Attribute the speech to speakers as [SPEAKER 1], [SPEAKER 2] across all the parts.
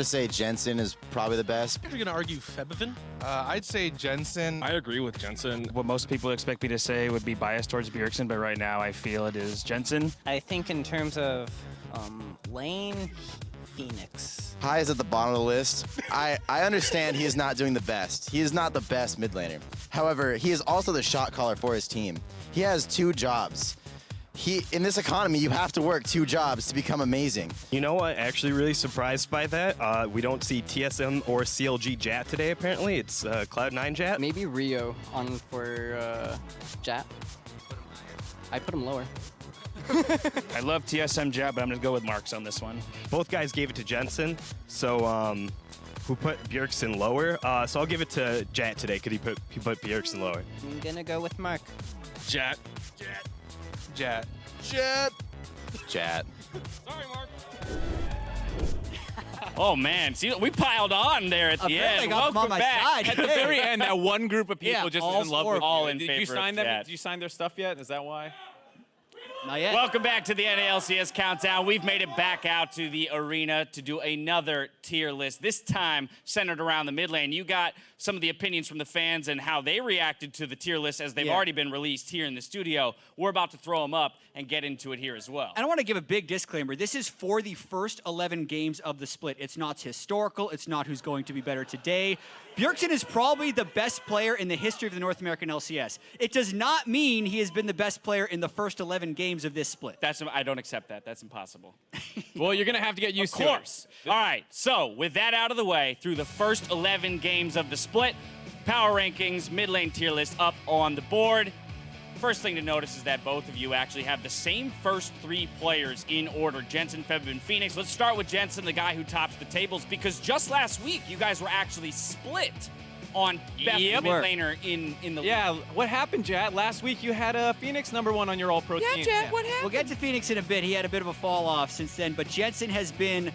[SPEAKER 1] To say Jensen is probably the best.
[SPEAKER 2] I'm going to argue Febiven.
[SPEAKER 3] I'd say Jensen.
[SPEAKER 4] I agree with Jensen.
[SPEAKER 5] What most people expect me to say would be biased towards Bjergsen, but right now I feel it is Jensen.
[SPEAKER 6] I think in terms of lane, Phoenix.
[SPEAKER 1] High is at the bottom of the list. I understand he is not doing the best. He is not the best mid laner. However, he is also the shot caller for his team. He has 2 jobs. In this economy, you have to work 2 jobs to become amazing.
[SPEAKER 7] You know what? Actually, really surprised by that. We don't see TSM or CLG Jat today. Apparently, it's Cloud9 Jat.
[SPEAKER 8] Maybe Rio on for Jat. I put him lower.
[SPEAKER 5] I love TSM Jab, but I'm going to go with Marks on this one.
[SPEAKER 7] Both guys gave it to Jensen, so who put Bjergsen lower? So I'll give it to Jat today because he put Bjergsen lower.
[SPEAKER 6] I'm gonna go with Mark.
[SPEAKER 4] Jat.
[SPEAKER 3] Jat.
[SPEAKER 1] Chat.
[SPEAKER 4] Sorry, Mark.
[SPEAKER 5] Oh, man. See, we piled on there at the
[SPEAKER 9] Apparently
[SPEAKER 5] end.
[SPEAKER 9] got them on
[SPEAKER 5] Welcome
[SPEAKER 9] my
[SPEAKER 5] back.
[SPEAKER 9] side.
[SPEAKER 10] At the very end, that one group of people
[SPEAKER 9] Yeah,
[SPEAKER 10] just
[SPEAKER 9] all
[SPEAKER 10] is in love
[SPEAKER 9] four
[SPEAKER 10] with
[SPEAKER 5] all
[SPEAKER 10] you.
[SPEAKER 5] in
[SPEAKER 10] Did
[SPEAKER 5] favor
[SPEAKER 10] you
[SPEAKER 5] of
[SPEAKER 10] sign them?
[SPEAKER 5] Jat.
[SPEAKER 10] Did you sign their stuff yet? Is that why?
[SPEAKER 9] Not yet.
[SPEAKER 5] Welcome back to the NALCS Countdown. We've made it back out to the arena to do another tier list, this time centered around the mid lane. You got some of the opinions from the fans and how they reacted to the tier list as they've already been released here in the studio. We're about to throw them up and get into it here as well.
[SPEAKER 9] And I want to give a big disclaimer. This is for the first 11 games of the split. It's not historical. It's not who's going to be better today. Bjergsen is probably the best player in the history of the North American LCS. It does not mean he has been the best player in the first 11 games of this split.
[SPEAKER 5] I don't accept that. That's impossible.
[SPEAKER 10] Well, you're going to have to get used to it.
[SPEAKER 5] Of course. All right, so with that out of the way, through the first 11 games of the split, power rankings, mid lane tier list up on the board. First thing to notice is that both of you actually have the same first 3 players in order, Jensen, Febiven, Phoenix. Let's start with Jensen, the guy who tops the tables, because just last week, you guys were actually split on best mid laner in the
[SPEAKER 10] Yeah,
[SPEAKER 5] league.
[SPEAKER 10] what happened, Jat? Last week you had a Phoenix #1 on your All-Pro team.
[SPEAKER 5] Jat, what happened?
[SPEAKER 9] We'll get to Phoenix in a bit. He had a bit of a fall off since then, but Jensen has been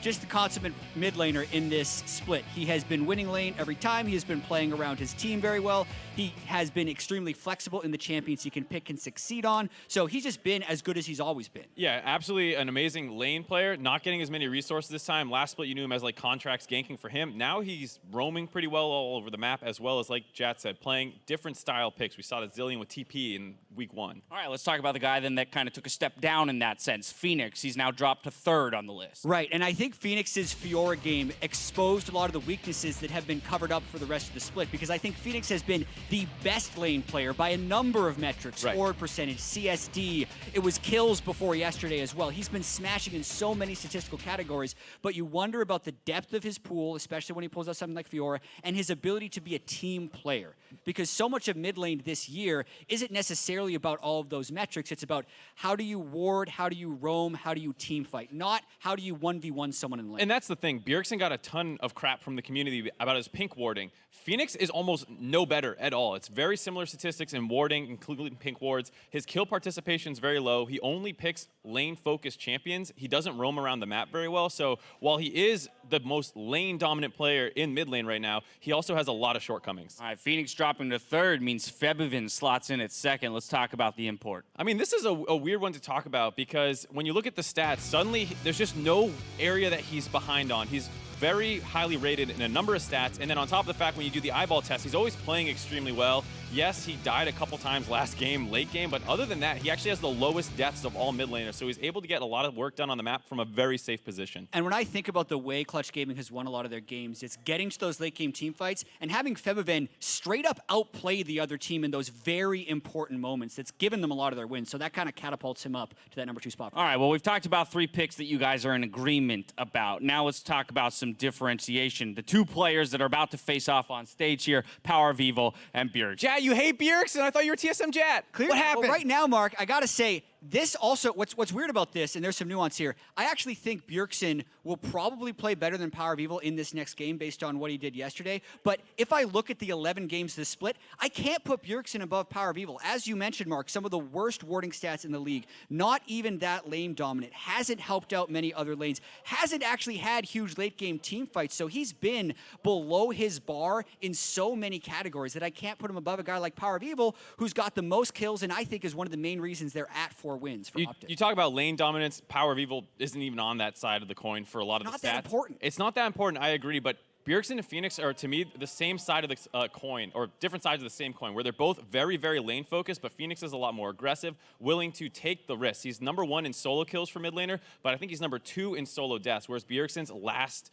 [SPEAKER 9] just the consummate mid laner in this split. He has been winning lane every time. He has been playing around his team very well. He has been extremely flexible in the champions he can pick and succeed on. So he's just been as good as he's always been.
[SPEAKER 10] Yeah, absolutely an amazing lane player. Not getting as many resources this time. Last split, you knew him as like contracts ganking for him. Now he's roaming pretty well all over the map, as well as, like Jat said, playing different style picks. We saw the Zillion with TP in week 1.
[SPEAKER 5] All right, let's talk about the guy then that kind of took a step down in that sense. Phoenix, he's now dropped to 3rd on the list.
[SPEAKER 9] Right, and I think Phoenix's Fiora game exposed a lot of the weaknesses that have been covered up for the rest of the split, because I think Phoenix has been the best lane player by a number of metrics.
[SPEAKER 10] Right.
[SPEAKER 9] Forward percentage, CSD, it was kills before yesterday as well. He's been smashing in so many statistical categories, but you wonder about the depth of his pool, especially when he pulls out something like Fiora, and his ability to be a team player. Because so much of mid lane this year isn't necessarily about all of those metrics. It's about how do you ward, how do you roam, how do you team fight, not how do you 1v1 someone in lane.
[SPEAKER 10] And that's the thing. Bjergsen got a ton of crap from the community about his pink warding. Phoenix is almost no better at all. It's very similar statistics in warding, including pink wards. His kill participation is very low. He only picks lane-focused champions. He doesn't roam around the map very well. So while he is the most lane-dominant player in mid lane right now, he also has a lot of shortcomings.
[SPEAKER 5] All right, Phoenix dropping to 3rd means Febiven slots in at 2nd. Let's talk about the import.
[SPEAKER 10] I mean, this is a weird one to talk about because when you look at the stats, suddenly there's just no area that he's behind on. He's very highly rated in a number of stats, and then on top of the fact, when you do the eyeball test, he's always playing extremely well. Yes, he died a couple times last game, late game, but other than that, he actually has the lowest deaths of all mid laners, so he's able to get a lot of work done on the map from a very safe position.
[SPEAKER 9] And when I think about the way Clutch Gaming has won a lot of their games, it's getting to those late game team fights and having Febiven straight up outplay the other team in those very important moments. That's given them a lot of their wins, so that kind of catapults him up to that #2 spot.
[SPEAKER 5] All right, well, we've talked about 3 picks that you guys are in agreement about. Now let's talk about some differentiation. The 2 players that are about to face off on stage here, Power of Evil and Bjergsen.
[SPEAKER 10] Jat, you hate Bjergsen? I thought you were TSM Jat.
[SPEAKER 9] What happened? Well, right now, Mark, I gotta say, this also, what's weird about this, and there's some nuance here, I actually think Bjergsen will probably play better than Power of Evil in this next game based on what he did yesterday. But if I look at the 11 games this split, I can't put Bjergsen above Power of Evil. As you mentioned, Mark, some of the worst warding stats in the league, not even that lane dominant, hasn't helped out many other lanes, hasn't actually had huge late game team fights, so he's been below his bar in so many categories that I can't put him above a guy like Power of Evil, who's got the most kills and I think is one of the main reasons they're at 4 or wins for
[SPEAKER 10] You,
[SPEAKER 9] Optic.
[SPEAKER 10] you talk about lane dominance. Power of Evil isn't even on that side of the coin for a lot of the
[SPEAKER 9] Not
[SPEAKER 10] stats.
[SPEAKER 9] that important.
[SPEAKER 10] It's not that important. I agree, but Bjergsen and Phoenix are, to me, the same side of the coin, or different sides of the same coin, where they're both very, very lane focused, but Phoenix is a lot more aggressive, willing to take the risks. He's number 1 in solo kills for mid laner, but I think he's number 2 in solo deaths, whereas Bjergsen's last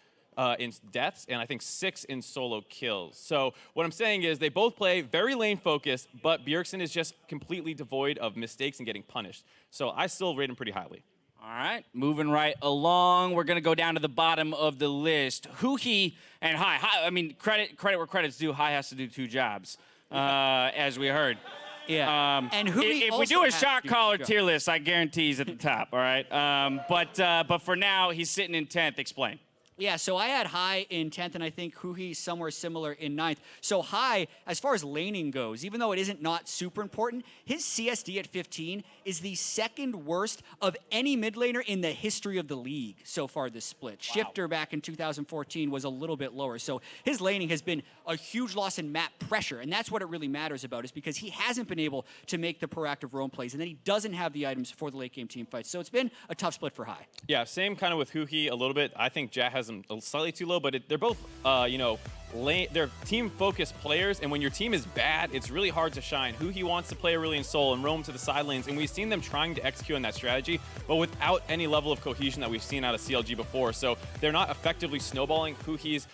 [SPEAKER 10] in deaths, and I think 6 in solo kills. So what I'm saying is they both play very lane focused, but Bjergsen is just completely devoid of mistakes and getting punished. So I still rate him pretty highly.
[SPEAKER 5] All right, moving right along. We're going to go down to the bottom of the list. Huhi and Hai. I mean, credit where credit's due. Hai has to do 2 jobs, as we heard.
[SPEAKER 9] Yeah. And Huhi
[SPEAKER 5] if we
[SPEAKER 9] also
[SPEAKER 5] do a
[SPEAKER 9] has
[SPEAKER 5] shot
[SPEAKER 9] to
[SPEAKER 5] caller
[SPEAKER 9] go.
[SPEAKER 5] tier list, I guarantee he's at the top. All right. But for now, he's sitting in 10th. Explain.
[SPEAKER 9] Yeah, so I had Hai in 10th, and I think Huhi somewhere similar in 9th. So Hai, as far as laning goes, even though it isn't not super important, his CSD at 15 is the 2nd worst of any mid laner in the history of the league so far this split. Wow. Shifter back in 2014 was a little bit lower. So his laning has been a huge loss in map pressure, and that's what it really matters about, is because he hasn't been able to make the proactive roam plays, and then he doesn't have the items for the late game team fights. So it's been a tough split for Hai.
[SPEAKER 10] Yeah, same kind of with Huhi a little bit. I think Jat has him slightly too low, but they're both, they're team-focused players, and when your team is bad, it's really hard to shine. Huhi wants to play Aurelion Sol and roam to the side lanes, and we've seen them trying to execute on that strategy, but without any level of cohesion that we've seen out of CLG before. So they're not effectively snowballing Huhi's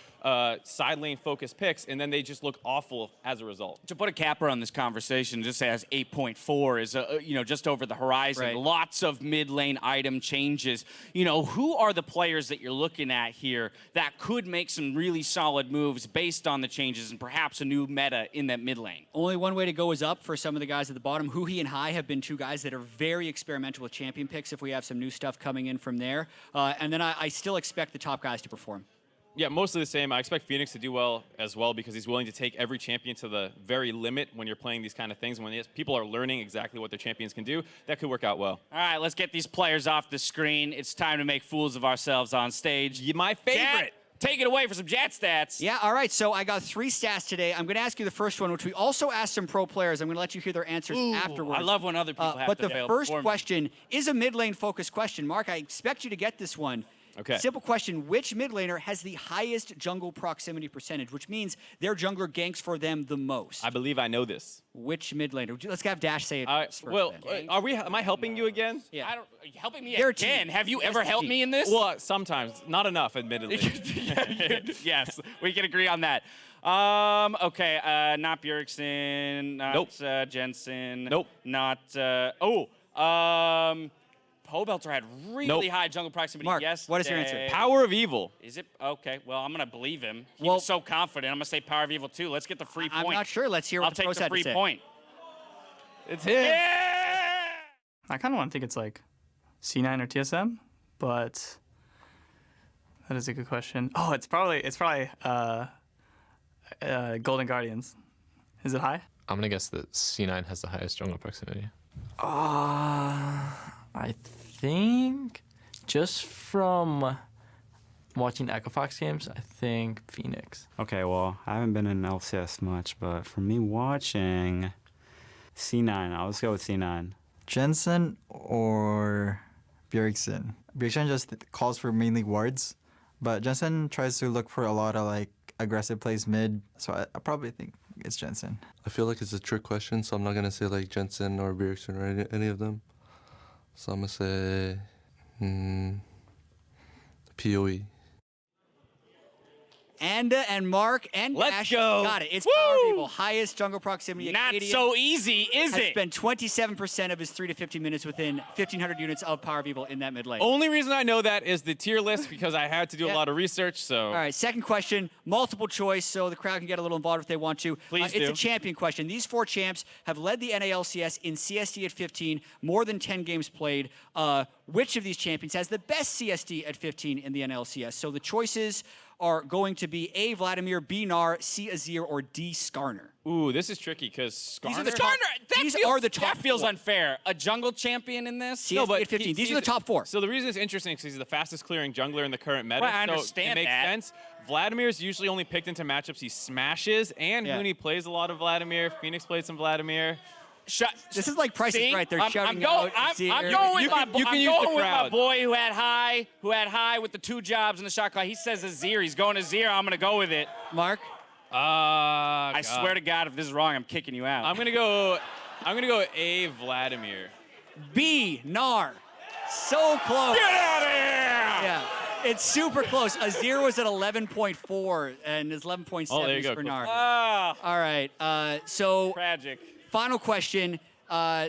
[SPEAKER 10] side lane focused picks, and then they just look awful as a result.
[SPEAKER 5] To put a capper on this conversation, just as 8.4 is, just over the horizon.
[SPEAKER 9] Right.
[SPEAKER 5] Lots of mid lane item changes. Who are the players that you're looking at here that could make some really solid moves based on the changes and perhaps a new meta in that mid lane?
[SPEAKER 9] Only one way to go is up for some of the guys at the bottom. Huhi and Hai have been 2 guys that are very experimental with champion picks if we have some new stuff coming in from there. And then I still expect the top guys to perform.
[SPEAKER 10] Yeah, mostly the same. I expect Phoenix to do well as well because he's willing to take every champion to the very limit when you're playing these kind of things. When people are learning exactly what their champions can do, that could work out well.
[SPEAKER 5] All right, let's get these players off the screen. It's time to make fools of ourselves on stage.
[SPEAKER 10] My favorite.
[SPEAKER 5] Jat, take it away for some Jat stats.
[SPEAKER 9] Yeah, all right. So I got 3 stats today. I'm going to ask you the first one, which we also asked some pro players. I'm going to let you hear their answers afterwards.
[SPEAKER 5] I love when other people have
[SPEAKER 9] but
[SPEAKER 5] to
[SPEAKER 9] the
[SPEAKER 5] fail
[SPEAKER 9] first
[SPEAKER 5] before me.
[SPEAKER 9] question is a mid lane focused question. Mark, I expect you to get this one.
[SPEAKER 10] Okay.
[SPEAKER 9] Simple question. Which mid laner has the highest jungle proximity percentage, which means their jungler ganks for them the most?
[SPEAKER 10] I believe I know this.
[SPEAKER 9] Which mid laner? Let's have Dash say it first.
[SPEAKER 10] Well,
[SPEAKER 9] then.
[SPEAKER 10] am I helping you again?
[SPEAKER 9] Yeah.
[SPEAKER 5] Are you helping me
[SPEAKER 9] Their
[SPEAKER 5] again?
[SPEAKER 9] team.
[SPEAKER 5] Have you
[SPEAKER 9] Yes,
[SPEAKER 5] ever
[SPEAKER 9] the
[SPEAKER 5] helped
[SPEAKER 9] team.
[SPEAKER 5] me in this?
[SPEAKER 10] Well, sometimes. Not enough, admittedly.
[SPEAKER 5] Yes, we can agree on that. Okay, not Bjergsen, not Jensen.
[SPEAKER 10] Nope.
[SPEAKER 5] Not, Pobelter had really high jungle proximity.
[SPEAKER 9] Mark,
[SPEAKER 5] Yes.
[SPEAKER 9] what is your answer?
[SPEAKER 10] Power of Evil.
[SPEAKER 5] Is it? Okay, well, I'm going to believe him. He
[SPEAKER 9] Well-
[SPEAKER 5] was so confident. I'm going to say Power of Evil too. Let's get the free
[SPEAKER 9] I'm
[SPEAKER 5] point.
[SPEAKER 9] not sure. Let's hear what
[SPEAKER 5] I'll
[SPEAKER 9] the
[SPEAKER 5] take
[SPEAKER 9] pros
[SPEAKER 5] the
[SPEAKER 9] had to
[SPEAKER 5] free
[SPEAKER 9] say.
[SPEAKER 5] point.
[SPEAKER 10] It's him.
[SPEAKER 2] I kind of want to think it's like C9 or TSM, but that is a good question. Oh, it's probably Golden Guardians. Is it high?
[SPEAKER 11] I'm gonna guess that C9 has the highest jungle proximity.
[SPEAKER 12] I think just from watching Echo Fox games, I think Phoenix.
[SPEAKER 13] Okay, well, I haven't been in LCS much, but for me watching C9, I'll just go with C9.
[SPEAKER 14] Jensen or Bjergsen? Bjergsen just calls for mainly wards, but Jensen tries to look for a lot of like aggressive plays mid, so I probably think it's Jensen.
[SPEAKER 15] I feel like it's a trick question, so I'm not gonna say like Jensen or Bjergsen or any of them. So I'm gonna say PoE.
[SPEAKER 9] Anda and Mark and
[SPEAKER 5] Let's
[SPEAKER 9] Dash
[SPEAKER 5] go.
[SPEAKER 9] got it. It's
[SPEAKER 5] Woo!
[SPEAKER 9] Power of Evil, highest jungle proximity.
[SPEAKER 5] Not
[SPEAKER 9] Acadian
[SPEAKER 5] so easy, is
[SPEAKER 9] has
[SPEAKER 5] it?
[SPEAKER 9] spent 27% of his 3 to 15 minutes within 1,500 units of Power of Evil in that mid lane.
[SPEAKER 10] Only reason I know that is the tier list because I had to do a lot of research. So.
[SPEAKER 9] All right, second question, multiple choice, so the crowd can get a little involved if they want to.
[SPEAKER 10] Please
[SPEAKER 9] It's
[SPEAKER 10] do.
[SPEAKER 9] a champion question. These 4 champs have led the NALCS in CSD at 15, more than 10 games played. Which of these champions has the best CSD at 15 in the NLCS? So the choices are going to be A, Vladimir, B, Gnar, C, Azir, or D, Skarner.
[SPEAKER 10] Ooh, this is tricky because Skarner.
[SPEAKER 9] These are the top,
[SPEAKER 5] That feels
[SPEAKER 9] four.
[SPEAKER 5] unfair. A jungle champion in this?
[SPEAKER 9] CSD at 15. These are the top 4.
[SPEAKER 10] So the reason it's interesting is because he's the fastest clearing jungler in the current meta.
[SPEAKER 5] Well, I
[SPEAKER 10] so
[SPEAKER 5] understand
[SPEAKER 10] it makes
[SPEAKER 5] that.
[SPEAKER 10] sense. Vladimir's usually only picked into matchups he smashes, and
[SPEAKER 9] Yeah.
[SPEAKER 10] Huni plays a lot of Vladimir. Phoenix plays some Vladimir.
[SPEAKER 9] This is like Price is
[SPEAKER 5] See?
[SPEAKER 9] Right. They're shouting
[SPEAKER 5] I'm
[SPEAKER 9] out.
[SPEAKER 5] going with my boy.
[SPEAKER 10] you can
[SPEAKER 5] I'm
[SPEAKER 10] use the
[SPEAKER 5] going with my
[SPEAKER 10] crowd.
[SPEAKER 5] boy who had high with the 2 jobs in the shot clock. He says Azir. He's going Azir. I'm gonna go with it.
[SPEAKER 9] Mark.
[SPEAKER 5] I swear to God, if this is wrong, I'm kicking you out.
[SPEAKER 10] I'm gonna go A, Vladimir.
[SPEAKER 9] B, Nar. So close.
[SPEAKER 5] Get out of here!
[SPEAKER 9] Yeah. It's super close. Azir was at 11.4 and is 11.7
[SPEAKER 10] Oh, there you go.
[SPEAKER 9] for Nar.
[SPEAKER 5] Ah,
[SPEAKER 9] All right. So
[SPEAKER 5] tragic.
[SPEAKER 9] final question.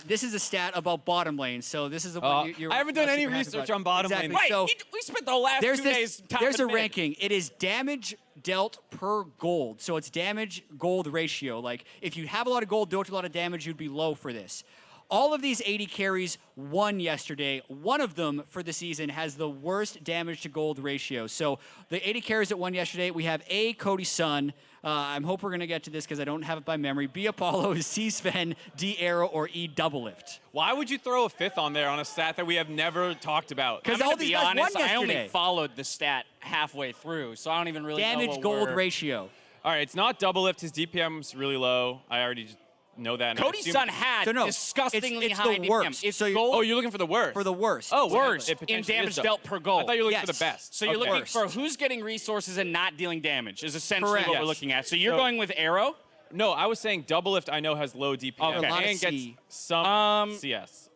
[SPEAKER 9] This is a stat about bottom lane. So this is the one you're
[SPEAKER 10] I haven't done
[SPEAKER 9] not
[SPEAKER 10] any
[SPEAKER 9] super happy
[SPEAKER 10] research
[SPEAKER 9] about.
[SPEAKER 10] on bottom
[SPEAKER 9] exactly.
[SPEAKER 10] lane.
[SPEAKER 5] Wait,
[SPEAKER 9] So
[SPEAKER 5] we spent the last 2 days talking
[SPEAKER 9] there's a
[SPEAKER 5] mid.
[SPEAKER 9] ranking. It is damage dealt per gold. So it's damage gold ratio. Like if you have a lot of gold, dealt a lot of damage, you'd be low for this. All of these 80 carries won yesterday. One of them for the season has the worst damage to gold ratio. So the 80 carries that won yesterday, we have A, Cody Sun. I hope we're going to get to this because I don't have it by memory. B, Apollo, C, Sven, D, Arrow, or E, Double Lift.
[SPEAKER 10] Why would you throw a 5th on there on a stat that we have never talked about?
[SPEAKER 9] Because
[SPEAKER 5] I'm
[SPEAKER 9] all
[SPEAKER 5] gonna
[SPEAKER 9] these
[SPEAKER 5] be
[SPEAKER 9] guys
[SPEAKER 5] honest,
[SPEAKER 9] won
[SPEAKER 5] I only
[SPEAKER 9] yesterday.
[SPEAKER 5] followed the stat halfway through, so I don't even really know
[SPEAKER 9] Damage
[SPEAKER 5] what
[SPEAKER 9] gold
[SPEAKER 5] we're-
[SPEAKER 9] ratio.
[SPEAKER 10] All right, it's not double lift. His DPM's really low. I already just know that. and I
[SPEAKER 5] Cody
[SPEAKER 10] assume-
[SPEAKER 5] Sun had
[SPEAKER 9] So no,
[SPEAKER 5] disgustingly
[SPEAKER 9] it's
[SPEAKER 5] high
[SPEAKER 9] the
[SPEAKER 5] DPM.
[SPEAKER 9] worst.
[SPEAKER 5] It's
[SPEAKER 9] So you-
[SPEAKER 5] gold
[SPEAKER 10] Oh, you're looking for the worst.
[SPEAKER 9] For the worst.
[SPEAKER 10] Oh,
[SPEAKER 5] worst
[SPEAKER 10] It
[SPEAKER 5] in
[SPEAKER 10] potentially
[SPEAKER 5] damage
[SPEAKER 10] is the-
[SPEAKER 5] dealt per gold.
[SPEAKER 10] I thought you were looking for
[SPEAKER 9] Yes.
[SPEAKER 10] the best.
[SPEAKER 5] So you're
[SPEAKER 10] Okay.
[SPEAKER 5] looking for who's getting resources and not dealing damage is essentially
[SPEAKER 9] Correct.
[SPEAKER 5] what
[SPEAKER 10] Yes.
[SPEAKER 5] we're looking at. So you're
[SPEAKER 10] So-
[SPEAKER 5] going with Arrow?
[SPEAKER 10] No, I was saying double lift. I know has low DPM
[SPEAKER 5] Okay. A lot
[SPEAKER 9] of
[SPEAKER 10] and gets
[SPEAKER 9] C.
[SPEAKER 10] some CS.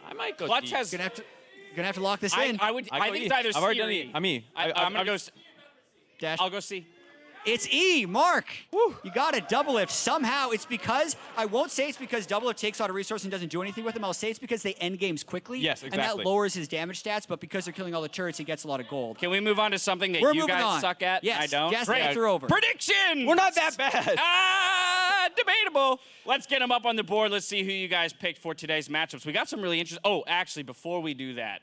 [SPEAKER 10] I might go.
[SPEAKER 5] Clutch
[SPEAKER 10] D.
[SPEAKER 5] has.
[SPEAKER 9] Gonna have to lock this in.
[SPEAKER 5] I think
[SPEAKER 10] go
[SPEAKER 5] it's
[SPEAKER 10] E.
[SPEAKER 5] either
[SPEAKER 10] I've
[SPEAKER 5] C
[SPEAKER 10] already
[SPEAKER 5] or
[SPEAKER 10] done
[SPEAKER 5] E.
[SPEAKER 10] E. I'm E.
[SPEAKER 5] I'm gonna go.
[SPEAKER 9] Dash.
[SPEAKER 5] I'll go C.
[SPEAKER 9] It's E, Mark. You got a double lift. Somehow it's because, I won't say it's because double lift takes a lot of resource and doesn't do anything with them. I'll say it's because they end games quickly.
[SPEAKER 10] Yes,
[SPEAKER 9] And
[SPEAKER 10] exactly.
[SPEAKER 9] that lowers his damage stats, but because they're killing all the turrets, he gets a lot of gold.
[SPEAKER 5] Can we move on to something that
[SPEAKER 9] We're
[SPEAKER 5] you
[SPEAKER 9] moving
[SPEAKER 5] guys
[SPEAKER 9] on.
[SPEAKER 5] suck at?
[SPEAKER 9] Yes.
[SPEAKER 5] I don't.
[SPEAKER 9] Yes,
[SPEAKER 5] Great.
[SPEAKER 9] answer over.
[SPEAKER 5] Prediction.
[SPEAKER 10] We're not that bad.
[SPEAKER 5] Debatable. Let's get them up on the board. Let's see who you guys picked for today's matchups. We got some really interesting. Oh, actually, before we do that,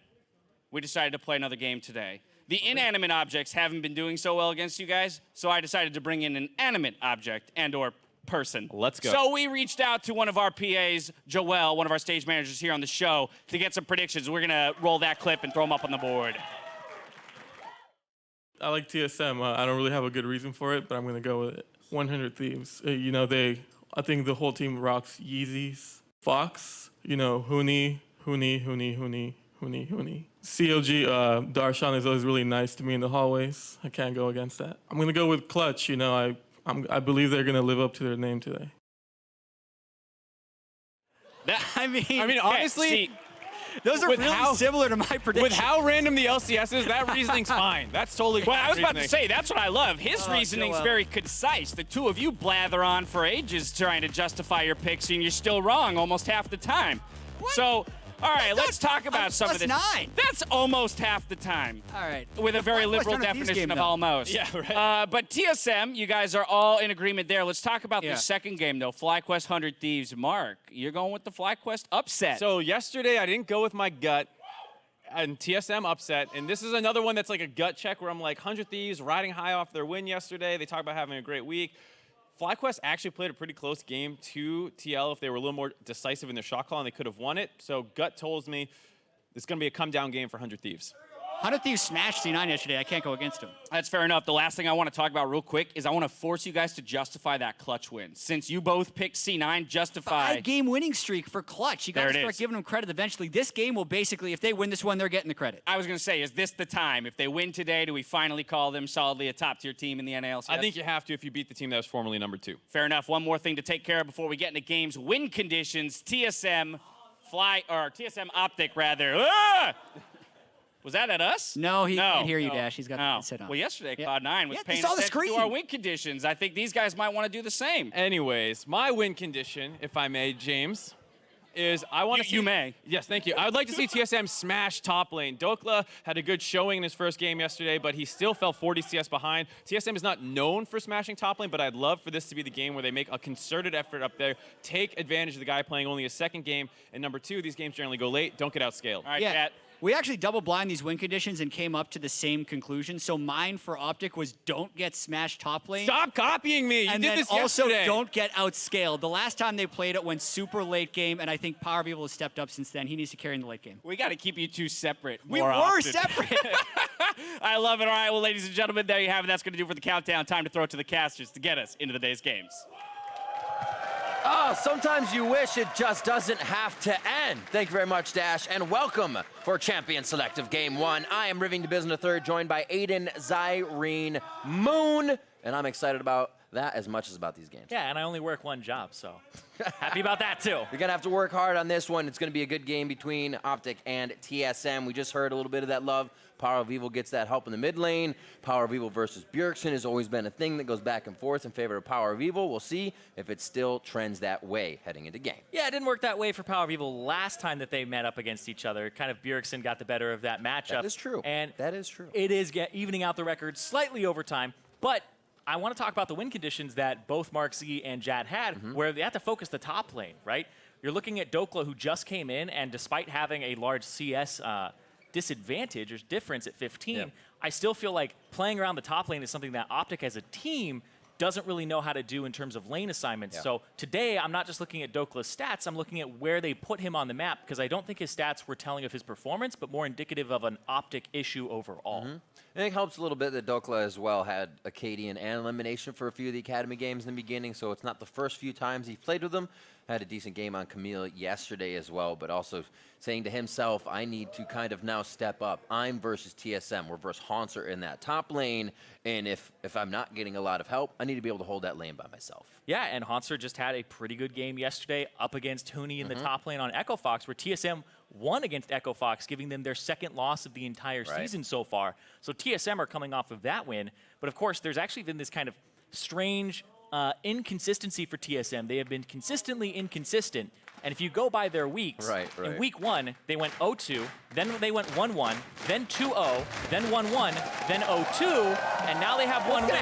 [SPEAKER 5] we decided to play another game today. The inanimate objects haven't been doing so well against you guys, so I decided to bring in an animate object and/or person.
[SPEAKER 10] Let's go.
[SPEAKER 5] So we reached out to one of our PAs, Joel, one of our stage managers here on the show, to get some predictions. We're gonna roll that clip and throw them up on the board.
[SPEAKER 16] I like TSM. I don't really have a good reason for it, but I'm gonna go with it. 100 Thieves. I think the whole team rocks Yeezys. Fox, Huni. COG, Darshan is always really nice to me in the hallways. I can't go against that. I'm gonna go with Clutch. I believe they're gonna live up to their name today.
[SPEAKER 9] I mean,
[SPEAKER 10] honestly,
[SPEAKER 5] see,
[SPEAKER 9] those are
[SPEAKER 10] with
[SPEAKER 9] really
[SPEAKER 10] how-
[SPEAKER 9] similar to my prediction.
[SPEAKER 10] With how random the LCS is, that reasoning's fine. That's totally.
[SPEAKER 5] Well, I was about to
[SPEAKER 10] reasoning.
[SPEAKER 5] say, that's what I love. His reasoning's
[SPEAKER 9] Joel.
[SPEAKER 5] very concise. The two of you blather on for ages trying to justify your picks, and you're still wrong almost half the time. So, all right, let's talk about some of this.
[SPEAKER 9] +9.
[SPEAKER 5] That's almost half the time.
[SPEAKER 9] All right.
[SPEAKER 5] With a very
[SPEAKER 9] Well,
[SPEAKER 5] liberal
[SPEAKER 9] it's not a Thieves
[SPEAKER 5] definition
[SPEAKER 9] game,
[SPEAKER 5] of
[SPEAKER 9] though.
[SPEAKER 5] almost.
[SPEAKER 10] Yeah, right.
[SPEAKER 5] But TSM, you guys are all in agreement there. Let's talk about
[SPEAKER 9] Yeah.
[SPEAKER 5] the second game, though. FlyQuest 100 Thieves. Mark, you're going with the FlyQuest upset.
[SPEAKER 10] So yesterday I didn't go with my gut, and TSM upset, and this is another one that's like a gut check where I'm like 100 Thieves riding high off their win yesterday. They talk about having a great week. FlyQuest actually played a pretty close game to TL. If they were a little more decisive in their shot call, and they could have won it. So gut tells me it's going to be a come-down game for 100 Thieves.
[SPEAKER 9] 100 Thieves smashed C9 yesterday. I can't go against him.
[SPEAKER 5] That's fair enough. The last thing I want to talk about real quick is I want to force you guys to justify that clutch win. Since you both picked C9, justify.
[SPEAKER 9] 5-game winning streak for Clutch. You got to
[SPEAKER 5] There it
[SPEAKER 9] start
[SPEAKER 5] is.
[SPEAKER 9] giving them credit eventually. This game will basically, if they win this one, they're getting the credit.
[SPEAKER 5] I was going to say, is this the time? If they win today, do we finally call them solidly a top-tier team in the NALCS?
[SPEAKER 10] I think you have to if you beat the team that was formerly number 2.
[SPEAKER 5] Fair enough. One more thing to take care of before we get into games. Win conditions, TSM Optic, rather. Ah! Was that at us?
[SPEAKER 9] No, he can't hear you, Dash. He's got the
[SPEAKER 5] Oh.
[SPEAKER 9] headset on.
[SPEAKER 5] Well, yesterday,
[SPEAKER 9] Yeah.
[SPEAKER 5] Cloud9 was
[SPEAKER 9] Yeah,
[SPEAKER 5] paying
[SPEAKER 9] they saw the
[SPEAKER 5] attention to
[SPEAKER 9] screen.
[SPEAKER 5] our win conditions. I think these guys might want to do the same.
[SPEAKER 10] Anyways, my win condition, if I may, James, is I want to see.
[SPEAKER 5] You may.
[SPEAKER 10] Yes, thank you. I would like to see TSM smash top lane. Dokla had a good showing in his first game yesterday, but he still fell 40 CS behind. TSM is not known for smashing top lane, but I'd love for this to be the game where they make a concerted effort up there, take advantage of the guy playing only a second game, and number 2, these games generally go late, don't get outscaled.
[SPEAKER 5] All right,
[SPEAKER 9] Yeah.
[SPEAKER 5] Kat.
[SPEAKER 9] We actually double blind these win conditions and came up to the same conclusion. So mine for Optic was don't get smashed top lane.
[SPEAKER 10] Stop copying me. You
[SPEAKER 9] and
[SPEAKER 10] did
[SPEAKER 9] then
[SPEAKER 10] this
[SPEAKER 9] also
[SPEAKER 10] yesterday.
[SPEAKER 9] don't get outscaled. The last time they played it went super late game, and I think Power of Evil has stepped up since then. He needs to carry in the late game.
[SPEAKER 5] We got to keep you two separate.
[SPEAKER 9] We
[SPEAKER 5] more
[SPEAKER 9] were
[SPEAKER 5] often.
[SPEAKER 9] separate.
[SPEAKER 5] I love it. All right, well, ladies and gentlemen, there you have it. That's going to do for the countdown. Time to throw it to the casters to get us into the day's games.
[SPEAKER 17] Sometimes you wish it just doesn't have to end. Thank you very much, Dash, and welcome for Champion Selective Game 1. I am Riving DeBiz in the third, joined by Aiden, Zyrene, Moon, and I'm excited about that as much as about these games.
[SPEAKER 18] Yeah, and I only work one job, so happy about that too.
[SPEAKER 17] We're gonna have to work hard on this one. It's gonna be a good game between Optic and TSM. We just heard a little bit of that love. Power of Evil gets that help in the mid lane. Power of Evil versus Bjergsen has always been a thing that goes back and forth in favor of Power of Evil. We'll see if it still trends that way heading into game.
[SPEAKER 18] Yeah, it didn't work that way for Power of Evil last time that they met up against each other. Kind of Bjergsen got the better of that matchup.
[SPEAKER 17] That is true.
[SPEAKER 18] And
[SPEAKER 17] that is true.
[SPEAKER 18] It is evening out the record slightly over time, but I want to talk about the win conditions that both Mark Z and Jad had, where they had to focus the top lane, right? You're looking at Dokla, who just came in, and despite having a large CS disadvantage or difference at 15, I still feel like playing around the top lane is something that Optic as a team doesn't really know how to do in terms of lane assignments. So today, I'm not just looking at Dokla's stats, I'm looking at where they put him on the map, because I don't think his stats were telling of his performance, but more indicative of an Optic issue overall.
[SPEAKER 17] I think it helps a little bit that Dokla as well had Acadian and Elimination for a few of the Academy games in the beginning, so it's not the first few times he played with them. Had a decent game on Camille yesterday as well, but also saying to himself, I need to kind of now step up. I'm versus TSM. We're versus Haunter in that top lane, and if I'm not getting a lot of help, I need to be able to hold that lane by myself.
[SPEAKER 18] Yeah, and Haunter just had a pretty good game yesterday up against Huni in the top lane on Echo Fox, where TSM won against Echo Fox, giving them their second loss of the entire season so far. So TSM are coming off of that win, but of course, there's actually been this kind of strange inconsistency for TSM. They have been consistently inconsistent. And if you go by their weeks, in week 1, they went 0-2, then they went 1-1, then 2-0, then 1-1, then 0-2, and now they have one win.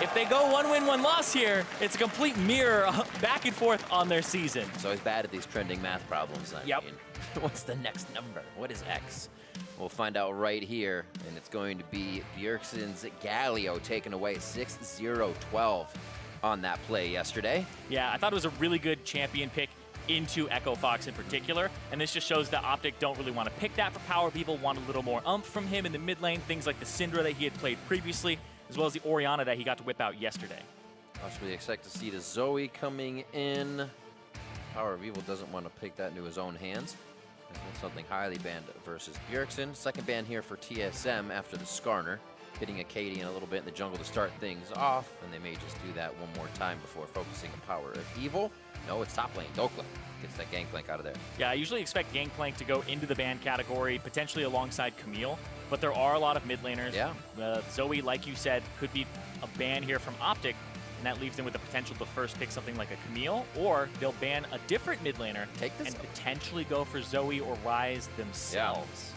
[SPEAKER 18] If they go 1 win, 1 loss here, it's a complete mirror back and forth on their season.
[SPEAKER 17] So he's bad at these trending math problems. I mean, what's the next number? What is X? We'll find out right here, and it's going to be Bjergsen's Galio taking away 6-0-12 on that play yesterday.
[SPEAKER 18] Yeah, I thought it was a really good champion pick into Echo Fox in particular, and this just shows that Optic don't really want to pick that for Power of Evil, want a little more umph from him in the mid lane, things like the Syndra that he had played previously, as well as the Orianna that he got to whip out yesterday.
[SPEAKER 17] I should really expect to see the Zoe coming in. Power of Evil doesn't want to pick that into his own hands. That's something highly banned versus Bjergsen. Second ban here for TSM after the Skarner, hitting Acadian a little bit in the jungle to start things off, and they may just do that one more time before focusing on Power of Evil. No, it's top lane. Dokla gets that Gangplank out of there.
[SPEAKER 18] Yeah, I usually expect Gangplank to go into the ban category, potentially alongside Camille, but there are a lot of mid laners.
[SPEAKER 17] Yeah.
[SPEAKER 18] Zoe, like you said, could be a ban here from Optic, and that leaves them with the potential to first pick something like a Camille, or they'll ban a different mid laner and potentially go for Zoe or Ryze themselves.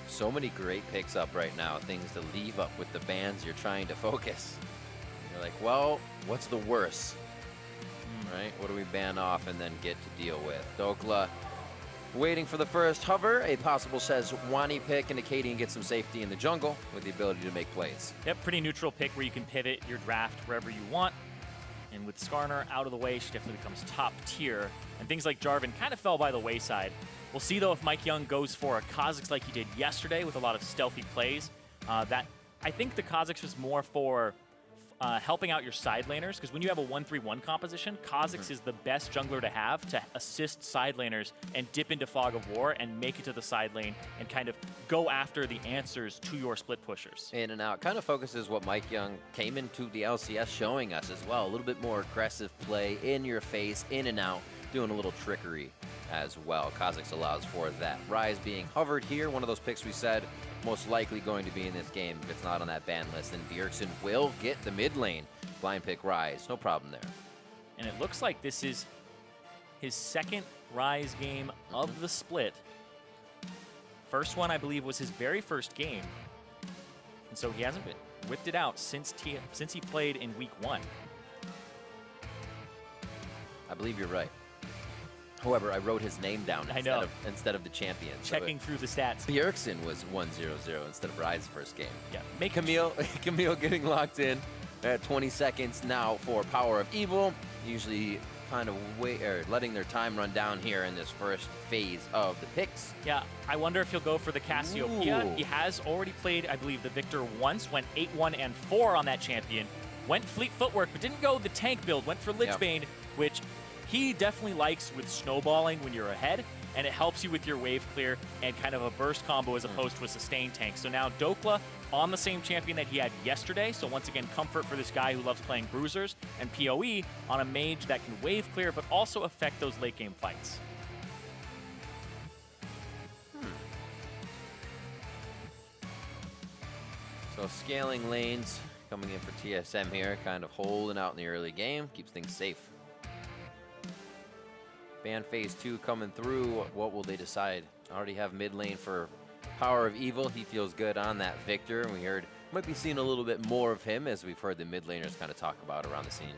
[SPEAKER 17] So many great picks up right now, things to leave up with the bans you're trying to focus. You're like, well, what's the worst? Right? What do we ban off and then get to deal with? Dokla waiting for the first hover. A possible Sejuani pick, and Acadian gets some safety in the jungle with the ability to make plays.
[SPEAKER 18] Yep, pretty neutral pick where you can pivot your draft wherever you want. And with Skarner out of the way, she definitely becomes top tier. And things like Jarvan kind of fell by the wayside. We'll see, though, if Mike Young goes for a Kha'Zix like he did yesterday with a lot of stealthy plays. I think the Kha'Zix was more for helping out your side laners, because when you have a 1-3-1 composition, Kha'Zix is the best jungler to have to assist side laners and dip into Fog of War and make it to the side lane and kind of go after the answers to your split pushers.
[SPEAKER 17] In and out. Kind of focuses what Mike Young came into the LCS showing us as well. A little bit more aggressive play, in your face, in and out, doing a little trickery as well. Kha'Zix allows for that. Ryze being hovered here, one of those picks we said most likely going to be in this game if it's not on that ban list. And Bjergsen will get the mid lane. Blind pick Ryze, no problem there.
[SPEAKER 18] And it looks like this is his second Ryze game of the split. First one, I believe, was his very first game. And so he hasn't been whipped it out since he played in week 1.
[SPEAKER 17] I believe you're right. However, I wrote his name down instead of the champion.
[SPEAKER 18] Checking through the stats.
[SPEAKER 17] Bjergsen was 1-0-0 instead of Ryze's first game.
[SPEAKER 18] Yeah.
[SPEAKER 17] Camille getting locked in at 20 seconds now for Power of Evil. Usually kind of letting their time run down here in this first phase of the picks.
[SPEAKER 18] Yeah, I wonder if he'll go for the Cassiopeia. He has already played, I believe, the Victor once, went 8-1-4 on that champion. Went Fleet Footwork, but didn't go the tank build, went for Lich Bane, which he definitely likes with snowballing when you're ahead, and it helps you with your wave clear and kind of a burst combo as opposed to a sustain tank. So now Dokla on the same champion that he had yesterday. So once again, comfort for this guy who loves playing bruisers, and PoE on a mage that can wave clear but also affect those late game fights.
[SPEAKER 17] So scaling lanes coming in for TSM here, kind of holding out in the early game, keeps things safe. Ban phase 2 coming through. What will they decide? I already have mid lane for Power of Evil. He feels good on that Victor, and we heard might be seeing a little bit more of him as we've heard the mid laners kind of talk about around the scene.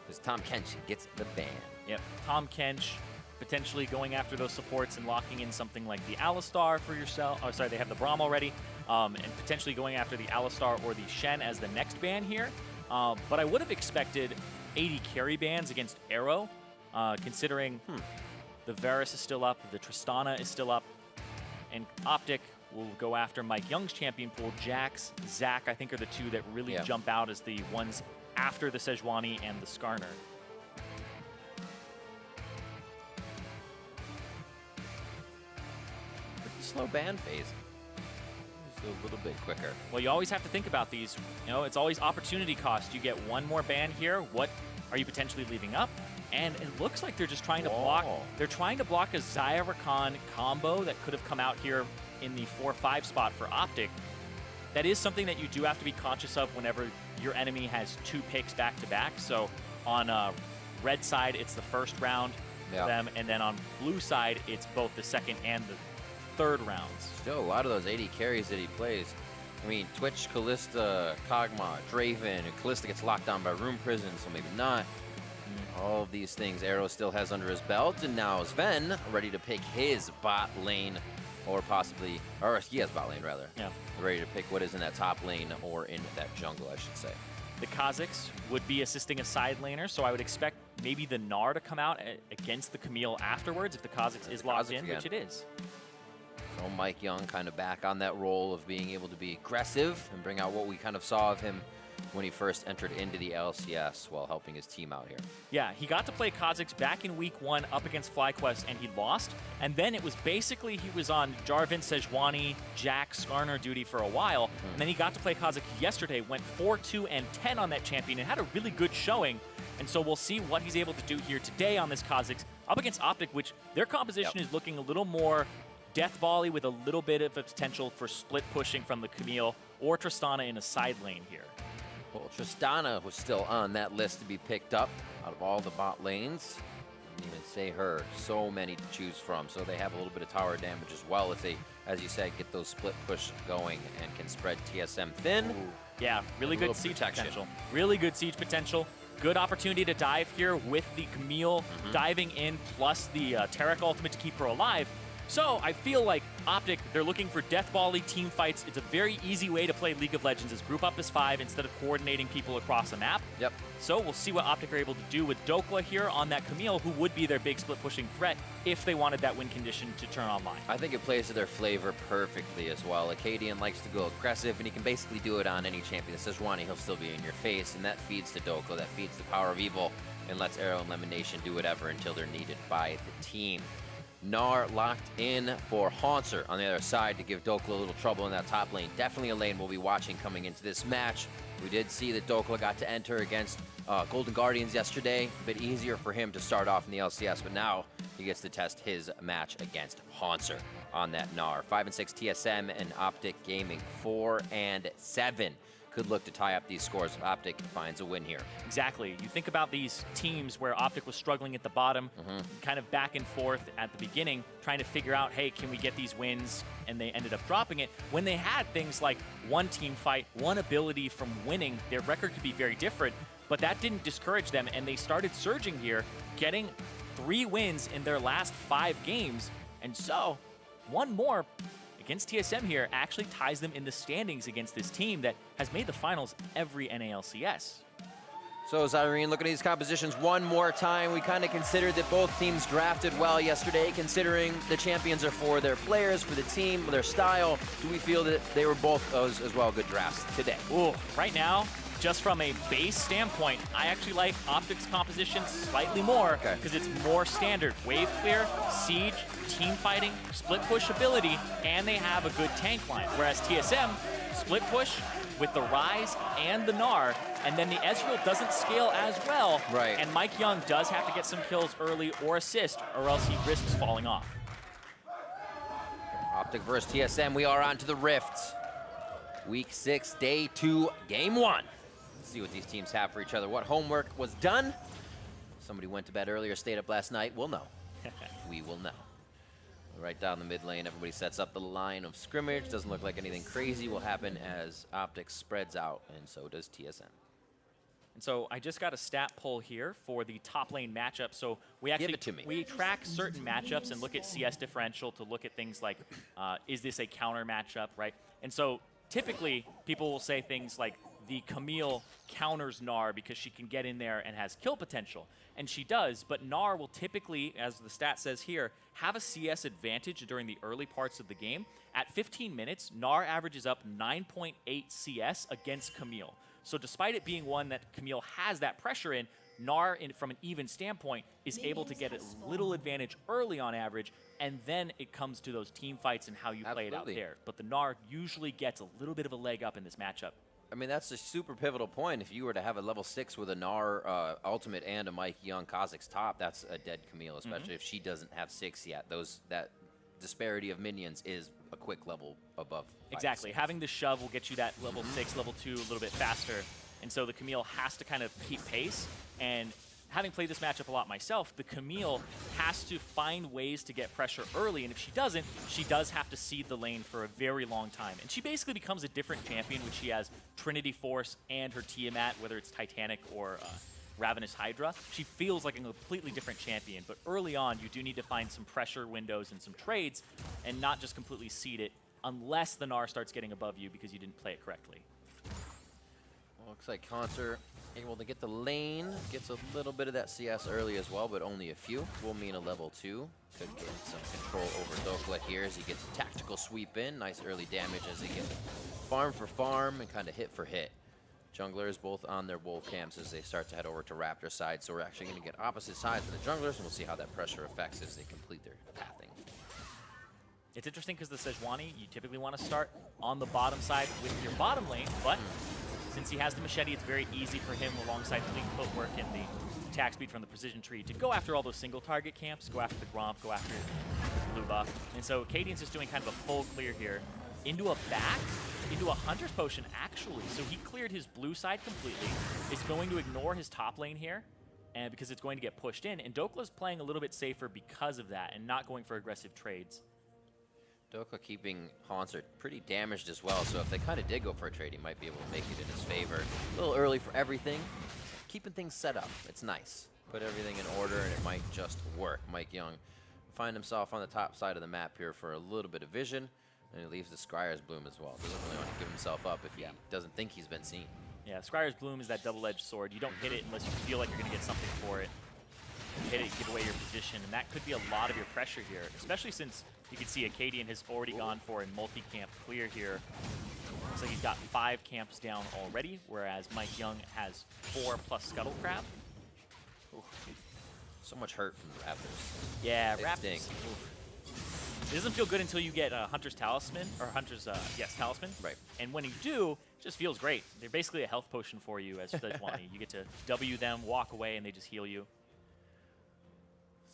[SPEAKER 17] Because Tahm Kench gets the ban.
[SPEAKER 18] Yep, Tahm Kench potentially going after those supports and locking in something like the Alistar for yourself. Oh, sorry, they have the Braum already. And potentially going after the Alistar or the Shen as the next ban here. But I would have expected 80 carry bans against Arrow, considering the Varus is still up, the Tristana is still up, and Optic will go after Mike Young's champion pool. Jax, Zac, I think are the two that really jump out as the ones after the Sejuani and the Skarner.
[SPEAKER 17] Pretty slow ban phase. Just a little bit quicker.
[SPEAKER 18] Well, you always have to think about these. You know, it's always opportunity cost. You get one more ban here. What are you potentially leaving up? And it looks like they're just trying to block. They're trying to block a Xayah Rakan combo that could have come out here in the 4-5 spot for Optic. That is something that you do have to be conscious of whenever your enemy has 2 picks back to back. So on red side, it's the first round for them, and then on blue side, it's both the second and the third rounds.
[SPEAKER 17] Still a lot of those 80 carries that he plays. I mean, Twitch, Kalista, Kog'Maw, Draven, and Kalista gets locked down by Rune Prison, so maybe not. All of these things Arrow still has under his belt, and now Sven ready to pick his bot lane, or possibly, or he has bot lane rather.
[SPEAKER 18] Yeah.
[SPEAKER 17] Ready to pick what is in that top lane or in that jungle, I should say.
[SPEAKER 18] The Kha'Zix would be assisting a side laner, so I would expect maybe the Gnar to come out against the Camille afterwards if the Kha'Zix is locked in, which it is.
[SPEAKER 17] So Mike Young kind of back on that role of being able to be aggressive and bring out what we kind of saw of him when he first entered into the LCS while helping his team out here.
[SPEAKER 18] Yeah, he got to play Kha'Zix back in week 1 up against FlyQuest, and he lost. And then it was basically he was on Jarvan, Sejuani, Jack, Skarner duty for a while. And then he got to play Kha'Zix yesterday, went 4-2 and 10 on that champion, and had a really good showing. And so we'll see what he's able to do here today on this Kha'Zix up against Optic, which their composition is looking a little more death volley with a little bit of a potential for split pushing from the Camille or Tristana in a side lane here.
[SPEAKER 17] Well, Tristana was still on that list to be picked up out of all the bot lanes. Didn't even say her. So many to choose from. So they have a little bit of tower damage as well if they, as you said, get those split push going and can spread TSM thin.
[SPEAKER 18] Yeah, really good siege potential. Really good siege potential. Good opportunity to dive here with the Camille diving in plus the Taric ultimate to keep her alive. So I feel like Optic, they're looking for death volley team fights. It's a very easy way to play League of Legends is group up as 5 instead of coordinating people across a map.
[SPEAKER 17] Yep.
[SPEAKER 18] So we'll see what Optic are able to do with Dokla here on that Camille, who would be their big split pushing threat if they wanted that win condition to turn online.
[SPEAKER 17] I think it plays to their flavor perfectly as well. Acadian likes to go aggressive, and he can basically do it on any champion that says Sejuani, he'll still be in your face, and that feeds to Dokla, that feeds the Power of Evil, and lets Arrow and Lemon Nation do whatever until they're needed by the team. Gnar locked in for Haunter on the other side to give Dokla a little trouble in that top lane. Definitely a lane we'll be watching coming into this match. We did see that Dokla got to enter against Golden Guardians yesterday. A bit easier for him to start off in the LCS, but now he gets to test his match against Haunter on that Gnar. 5-6 TSM and Optic Gaming 4-7. Could look to tie up these scores if Optic finds a win here.
[SPEAKER 18] Exactly. You think about these teams where Optic was struggling at the bottom, kind of back and forth at the beginning, trying to figure out, hey, can we get these wins? And they ended up dropping it. When they had things like one team fight, one ability from winning, their record could be very different, but that didn't discourage them, and they started surging here, getting 3 wins in their last 5 games. And so, one more against TSM here actually ties them in the standings against this team that has made the finals every NALCS.
[SPEAKER 17] So Zyrene, looking at these compositions one more time, we kind of considered that both teams drafted well yesterday, considering the champions are for their players, for the team, their style. Do we feel that they were both as well good drafts today?
[SPEAKER 18] Ooh, right now, just from a base standpoint, I actually like Optic's composition slightly more because it's more standard. Wave clear, siege, team fighting, split push ability, and they have a good tank line. Whereas TSM, split push with the Rise and the Gnar, and then the Ezreal doesn't scale as well.
[SPEAKER 17] Right.
[SPEAKER 18] And Mike Young does have to get some kills early or assist, or else he risks falling off.
[SPEAKER 17] Optic versus TSM, we are on to the Rift. Week 6, day 2, game 1. Let's see what these teams have for each other. What homework was done? Somebody went to bed earlier, stayed up last night. We'll know. We will know. Right down the mid lane, everybody sets up the line of scrimmage. Doesn't look like anything crazy will happen as Optic spreads out, and so does TSM.
[SPEAKER 18] And so I just got a stat pull here for the top lane matchup. So we actually
[SPEAKER 17] Give it to me.
[SPEAKER 18] we track certain matchups and look at CS differential to look at things like, is this a counter matchup, right? And so typically people will say things like the Camille counters Gnar because she can get in there and has kill potential. And she does, but Gnar will typically, as the stat says here, have a CS advantage during the early parts of the game. At 15 minutes, Gnar averages up 9.8 CS against Camille. So despite it being one that Camille has that pressure in, Gnar, from an even standpoint, is able to get a little advantage early on average, and then it comes to those team fights and how you play it out there. But the Gnar usually gets a little bit of a leg up in this matchup.
[SPEAKER 17] I mean, that's a super pivotal point. If you were to have a level 6 with a Gnar ultimate and a Mike Young Kha'Zix top, that's a dead Camille, especially if she doesn't have 6 yet. That disparity of minions is a quick level above.
[SPEAKER 18] Exactly. Having the shove will get you that level 6, level 2 a little bit faster. And so the Camille has to kind of keep pace. And having played this matchup a lot myself, the Camille has to find ways to get pressure early, and if she doesn't, she does have to seed the lane for a very long time. And she basically becomes a different champion when she has Trinity Force and her Tiamat, whether it's Titanic or Ravenous Hydra. She feels like a completely different champion, but early on, you do need to find some pressure windows and some trades, and not just completely seed it, unless the Gnar starts getting above you because you didn't play it correctly.
[SPEAKER 17] Well, looks like Haunter able to get the lane, gets a little bit of that CS early as well, but only a few. Will mean a level 2. Could get some control over Dokla here as he gets a tactical sweep in. Nice early damage as he gets farm for farm and kind of hit for hit. Junglers both on their wolf camps as they start to head over to Raptor side, so we're actually going to get opposite sides of the junglers, and we'll see how that pressure affects as they complete their pathing.
[SPEAKER 18] It's interesting because the Sejuani, you typically want to start on the bottom side with your bottom lane, but since he has the machete, it's very easy for him alongside fleet footwork and the attack speed from the precision tree to go after all those single target camps, go after the Gromp, go after the blue buff. And so Cadian's just doing kind of a full clear here into a back, into a Hunter's Potion actually. So he cleared his blue side completely, is going to ignore his top lane here, and because it's going to get pushed in, and Dokla's playing a little bit safer because of that and not going for aggressive trades.
[SPEAKER 17] Dokla keeping Haunter pretty damaged as well, so if they kind of did go for a trade, he might be able to make it in his favor. A little early for everything. Keeping things set up, it's nice. Put everything in order and it might just work. Mike Young find himself on the top side of the map here for a little bit of vision, and he leaves the Scryer's Bloom as well. Doesn't really want to give himself up if he doesn't think he's been seen.
[SPEAKER 18] Yeah, Scryer's Bloom is that double-edged sword. You don't hit it unless you feel like you're going to get something for it. You hit it, give away your position, and that could be a lot of your pressure here, especially since you can see Acadian has already gone for a multi-camp clear here. Looks like he's got 5 camps down already, whereas Mike Young has 4 plus Scuttlecrab.
[SPEAKER 17] So much hurt from the Raptors.
[SPEAKER 18] Yeah,
[SPEAKER 17] They
[SPEAKER 18] Raptors.
[SPEAKER 17] stink.
[SPEAKER 18] It doesn't feel good until you get Hunter's Talisman, or Hunter's, Talisman.
[SPEAKER 17] Right.
[SPEAKER 18] And when you do, it just feels great. They're basically a health potion for you as Sejuani. You get to W them, walk away, and they just heal you.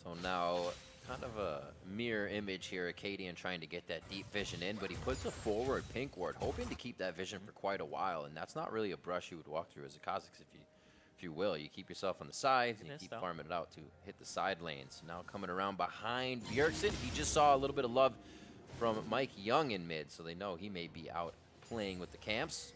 [SPEAKER 17] So now, kind of a mirror image here, Acadian trying to get that deep vision in, but he puts a forward pink ward, hoping to keep that vision for quite a while, and that's not really a brush you would walk through as a Kha'Zix if you will. You keep yourself on the sides, and you keep farming it out to hit the side lanes. Now coming around behind Bjergsen, he just saw a little bit of love from Mike Young in mid, so they know he may be out playing with the camps.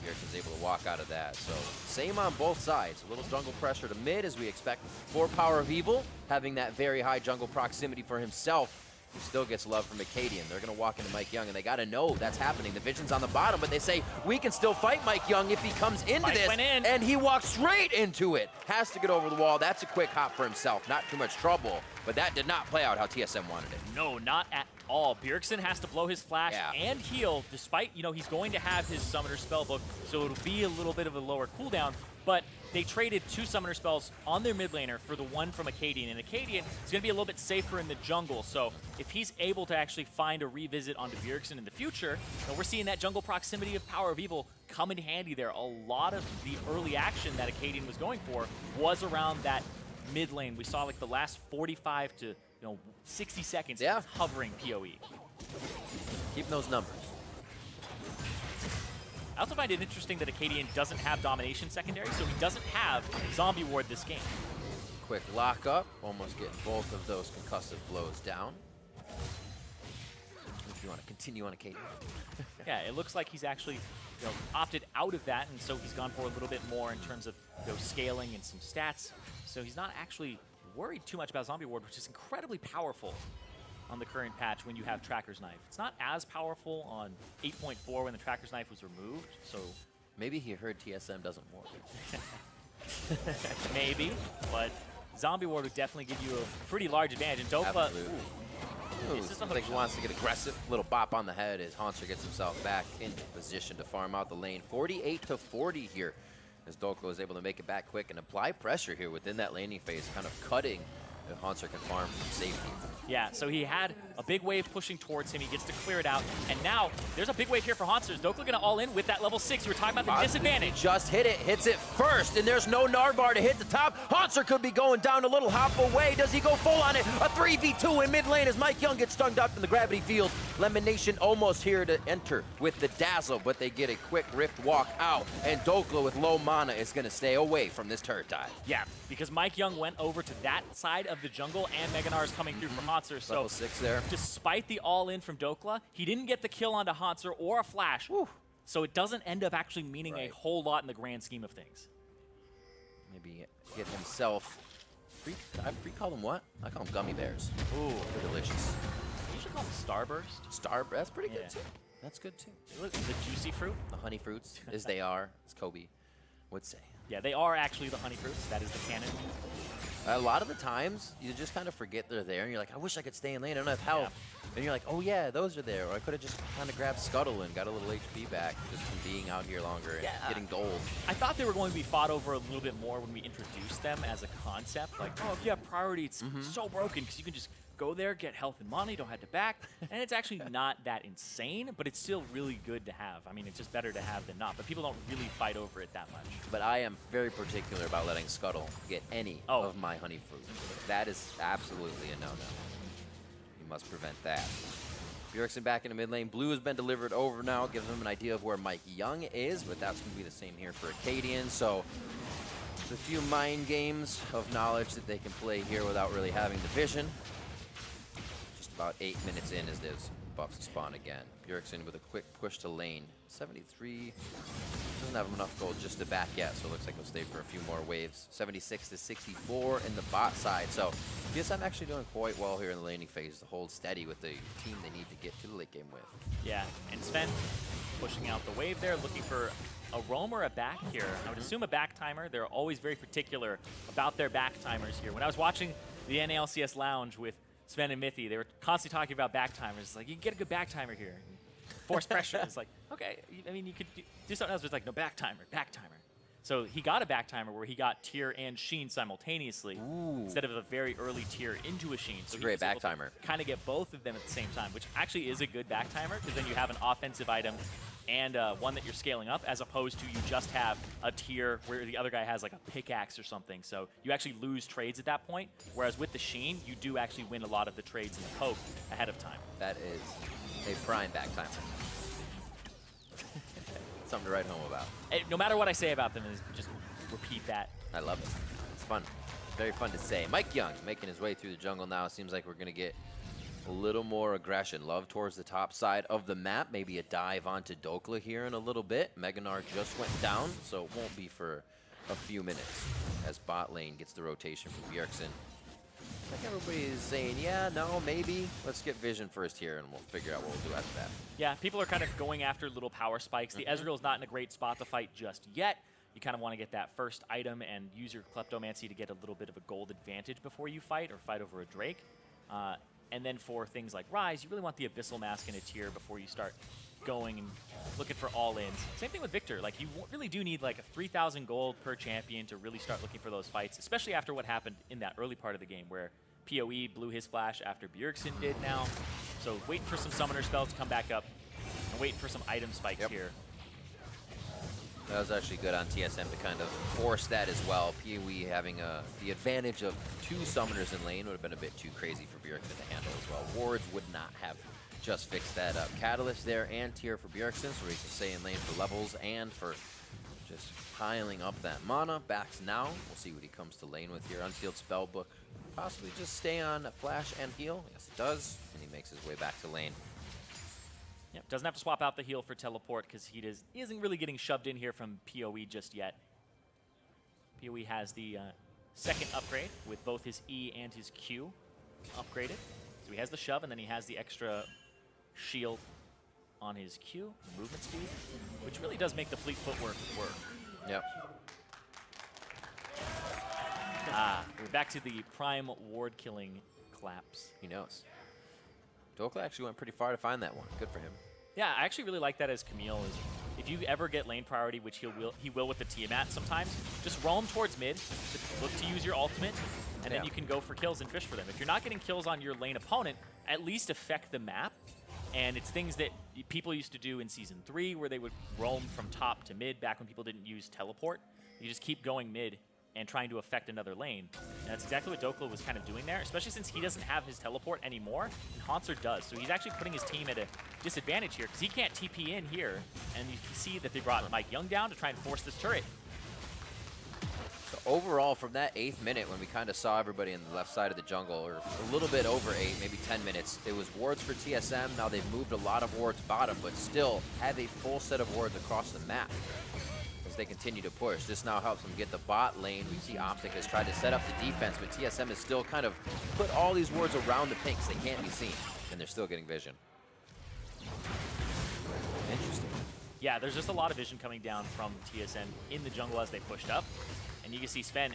[SPEAKER 17] Bjergsen's able to walk out of that. So same on both sides. A little jungle pressure to mid as we expect for Power of Evil, having that very high jungle proximity for himself. He still gets love from Acadian. They're going to walk into Mike Young, and they got to know that's happening. The vision's on the bottom, but they say, we can still fight Mike Young if he comes into
[SPEAKER 18] Mike
[SPEAKER 17] this.
[SPEAKER 18] went in.
[SPEAKER 17] And he walks straight into it. Has to get over the wall. That's a quick hop for himself. Not too much trouble, but that did not play out how TSM wanted it.
[SPEAKER 18] No, not at all. Bjergsen has to blow his flash and heal, despite, he's going to have his summoner spellbook, so it'll be a little bit of a lower cooldown, but they traded 2 summoner spells on their mid laner for the one from Acadian, and Acadian is going to be a little bit safer in the jungle, so if he's able to actually find a revisit onto Bjergsen in the future, we're seeing that jungle proximity of Power of Evil come in handy there. A lot of the early action that Acadian was going for was around that mid lane. We saw like the last 45 to 60 seconds hovering PoE.
[SPEAKER 17] Keeping those numbers.
[SPEAKER 18] I also find it interesting that Acadian doesn't have Domination secondary, so he doesn't have Zombie Ward this game.
[SPEAKER 17] Quick lockup, almost getting both of those concussive blows down. If you want to continue on Acadian.
[SPEAKER 18] Yeah, it looks like he's actually opted out of that, and so he's gone for a little bit more in terms of scaling and some stats. So he's not actually worried too much about Zombie Ward, which is incredibly powerful on the current patch when you have Tracker's Knife. It's not as powerful on 8.4 when the Tracker's Knife was removed, so...
[SPEAKER 17] Maybe he heard TSM doesn't work.
[SPEAKER 18] Maybe, but Zombie Ward would definitely give you a pretty large advantage. And Dokla...
[SPEAKER 17] Seems like he wants to get aggressive. Little bop on the head as Hauntzer gets himself back into position to farm out the lane. 48-40 here as Dokla is able to make it back quick and apply pressure here within that laning phase, kind of cutting if Hauntzer can farm from safety.
[SPEAKER 18] Yeah, so he had a big wave pushing towards him. He gets to clear it out. And now there's a big wave here for Hauntzer. Is Dokla going to all in with that level 6? You were talking about the disadvantage.
[SPEAKER 17] Just hit it, hits it first, and there's no Narvar to hit the top. Hauntzer could be going down a little hop away. Does he go full on it? A 3v2 in mid lane as Mike Young gets stung up in the gravity field. Lemon Nation almost here to enter with the dazzle, but they get a quick rift walk out, and Dokla with low mana is going to stay away from this turret dive.
[SPEAKER 18] Yeah, because Mike Young went over to that side of the jungle, and Meganar is coming through from Hauntzer. So
[SPEAKER 17] level 6 there.
[SPEAKER 18] Despite the all-in from Dokla, he didn't get the kill onto Hauntzer or a flash. Whew. So it doesn't end up actually meaning a whole lot in the grand scheme of things.
[SPEAKER 17] Maybe get himself I call them what? I call them gummy bears. Ooh, they're delicious.
[SPEAKER 18] You usually call them Starburst.
[SPEAKER 17] Starburst, that's pretty good too. That's good too.
[SPEAKER 18] The juicy fruit?
[SPEAKER 17] The honey fruits, as they are, as Kobe would say.
[SPEAKER 18] Yeah, they are actually the honey fruits. That is the canon.
[SPEAKER 17] A lot of the times, you just kind of forget they're there, and you're like, I wish I could stay in lane, I don't have health. Yeah. And you're like, oh yeah, those are there. Or I could have just kind of grabbed Scuttle and got a little HP back just from being out here longer and getting gold.
[SPEAKER 18] I thought they were going to be fought over a little bit more when we introduced them as a concept. Like, oh, if you have priority, it's so broken because you can just go there, get health and money, don't have to back. And it's actually not that insane, but it's still really good to have. I mean, it's just better to have than not, but people don't really fight over it that much.
[SPEAKER 17] But I am very particular about letting Scuttle get any of my honey fruit. That is absolutely a no-no. You must prevent that. Bjergsen back in the mid lane. Blue has been delivered over now, gives them an idea of where Mike Young is, but that's going to be the same here for Acadian. So it's a few mind games of knowledge that they can play here without really having the vision. About 8 minutes in as those buffs spawn again. Bjergsen with a quick push to lane. 73, doesn't have enough gold just to back yet, so it looks like he'll stay for a few more waves. 76-64 in the bot side. So TSM actually doing quite well here in the laning phase to hold steady with the team they need to get to the late game with.
[SPEAKER 18] Yeah, and Sven pushing out the wave there, looking for a roam or a back here. I would assume a back timer. They're always very particular about their back timers here. When I was watching the NALCS Lounge with Sven and Mithy, they were constantly talking about back timers. It's like, you can get a good back timer here. Force pressure. It's like, okay, I mean, you could do something else, but it's like, no, back timer, back timer. So he got a back timer where he got Tyr and Sheen simultaneously instead of a very early Tyr into a Sheen. So
[SPEAKER 17] it's a great back timer.
[SPEAKER 18] Kind of get both of them at the same time, which actually is a good back timer because then you have an offensive item and one that you're scaling up, as opposed to you just have a Tyr where the other guy has like a pickaxe or something. So you actually lose trades at that point, whereas with the Sheen, you do actually win a lot of the trades in the poke ahead of time.
[SPEAKER 17] That is a prime back timer. Something to write home about.
[SPEAKER 18] No matter what I say about them, is just repeat that.
[SPEAKER 17] I love it. It's fun. Very fun to say. Mike Young making his way through the jungle now. Seems like we're going to get a little more aggression. Love towards the top side of the map. Maybe a dive onto Dokla here in a little bit. Meganar just went down, so it won't be for a few minutes as bot lane gets the rotation from Bjergsen. Like everybody is saying, yeah, no, maybe. Let's get vision first here, and we'll figure out what we'll do after that.
[SPEAKER 18] Yeah, people are kind of going after little power spikes. The Ezreal's not in a great spot to fight just yet. You kind of want to get that first item and use your Kleptomancy to get a little bit of a gold advantage before you fight or fight over a Drake. And then for things like Rise, you really want the Abyssal Mask in a tier before you start going and looking for all-ins. Same thing with Victor. Like, you really do need like a 3,000 gold per champion to really start looking for those fights, especially after what happened in that early part of the game where PoE blew his flash after Bjergsen did now. So waiting for some summoner spells to come back up and waiting for some item spikes here.
[SPEAKER 17] That was actually good on TSM to kind of force that as well. PoE having the advantage of 2 summoners in lane would have been a bit too crazy for Bjergsen to handle as well. Wards would not have just fixed that up. Catalyst there and tier for Bjergsen, so he can stay in lane for levels and for just piling up that mana. Backs now. We'll see what he comes to lane with here. Unsealed Spellbook. Possibly just stay on flash and heal. Yes, it does. And he makes his way back to lane.
[SPEAKER 18] Yep, doesn't have to swap out the heal for teleport because he isn't really getting shoved in here from PoE just yet. PoE has the second upgrade with both his E and his Q upgraded. So he has the shove and then he has the extra shield on his Q, movement speed, which really does make the fleet footwork work.
[SPEAKER 17] Yep.
[SPEAKER 18] We're back to the prime ward killing claps.
[SPEAKER 17] He knows. Dokla actually went pretty far to find that one. Good for him.
[SPEAKER 18] Yeah, I actually really like that as Camille. Is if you ever get lane priority, which he will with the Tiamat sometimes, just roam towards mid, look to use your ultimate, and then you can go for kills and fish for them. If you're not getting kills on your lane opponent, at least affect the map. And it's things that people used to do in Season 3 where they would roam from top to mid back when people didn't use teleport. You just keep going mid and trying to affect another lane. And that's exactly what Dokla was kind of doing there, especially since he doesn't have his teleport anymore, and Hauntzer does. So he's actually putting his team at a disadvantage here, because he can't TP in here, and you can see that they brought Mike Young down to try and force this turret.
[SPEAKER 17] So overall, from that 8th minute, when we kind of saw everybody on the left side of the jungle, or a little bit over 8, maybe 10 minutes, it was wards for TSM. Now they've moved a lot of wards bottom, but still have a full set of wards across the map as they continue to push. This now helps them get the bot lane. We see Optic has tried to set up the defense, but TSM has still kind of put all these wards around the pinks. They can't be seen, and they're still getting vision. Interesting.
[SPEAKER 18] Yeah, there's just a lot of vision coming down from TSM in the jungle as they pushed up. And you can see Sven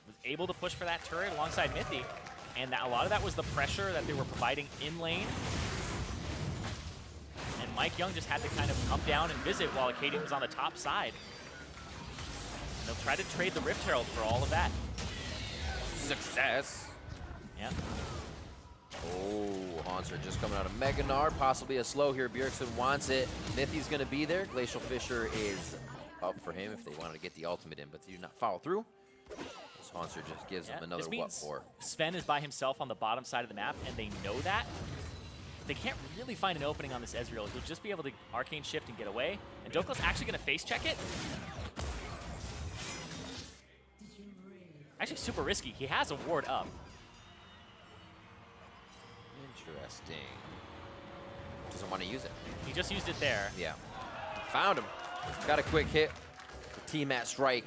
[SPEAKER 18] was able to push for that turret alongside Mithy. And a lot of that was the pressure that they were providing in lane. And Mike Young just had to kind of come down and visit while Akaadian was on the top side. And they'll try to trade the Rift Herald for all of that.
[SPEAKER 17] Success.
[SPEAKER 18] Yeah.
[SPEAKER 17] Oh, Hauntzer just coming out of Mega Gnar. Possibly a slow here. Bjergsen wants it. Mithy's going to be there. Glacial Fissure is up for him if they wanted to get the ultimate in, but they do not follow through. This Hauntzer just gives them another what for.
[SPEAKER 18] Sven is by himself on the bottom side of the map, and they know that. They can't really find an opening on this Ezreal. He'll just be able to Arcane Shift and get away. And Dokla's actually going to face check it. Actually super risky. He has a ward up.
[SPEAKER 17] Interesting. Doesn't want to use it.
[SPEAKER 18] He just used it there.
[SPEAKER 17] Yeah. Found him. Got a quick hit. The Tiamat strike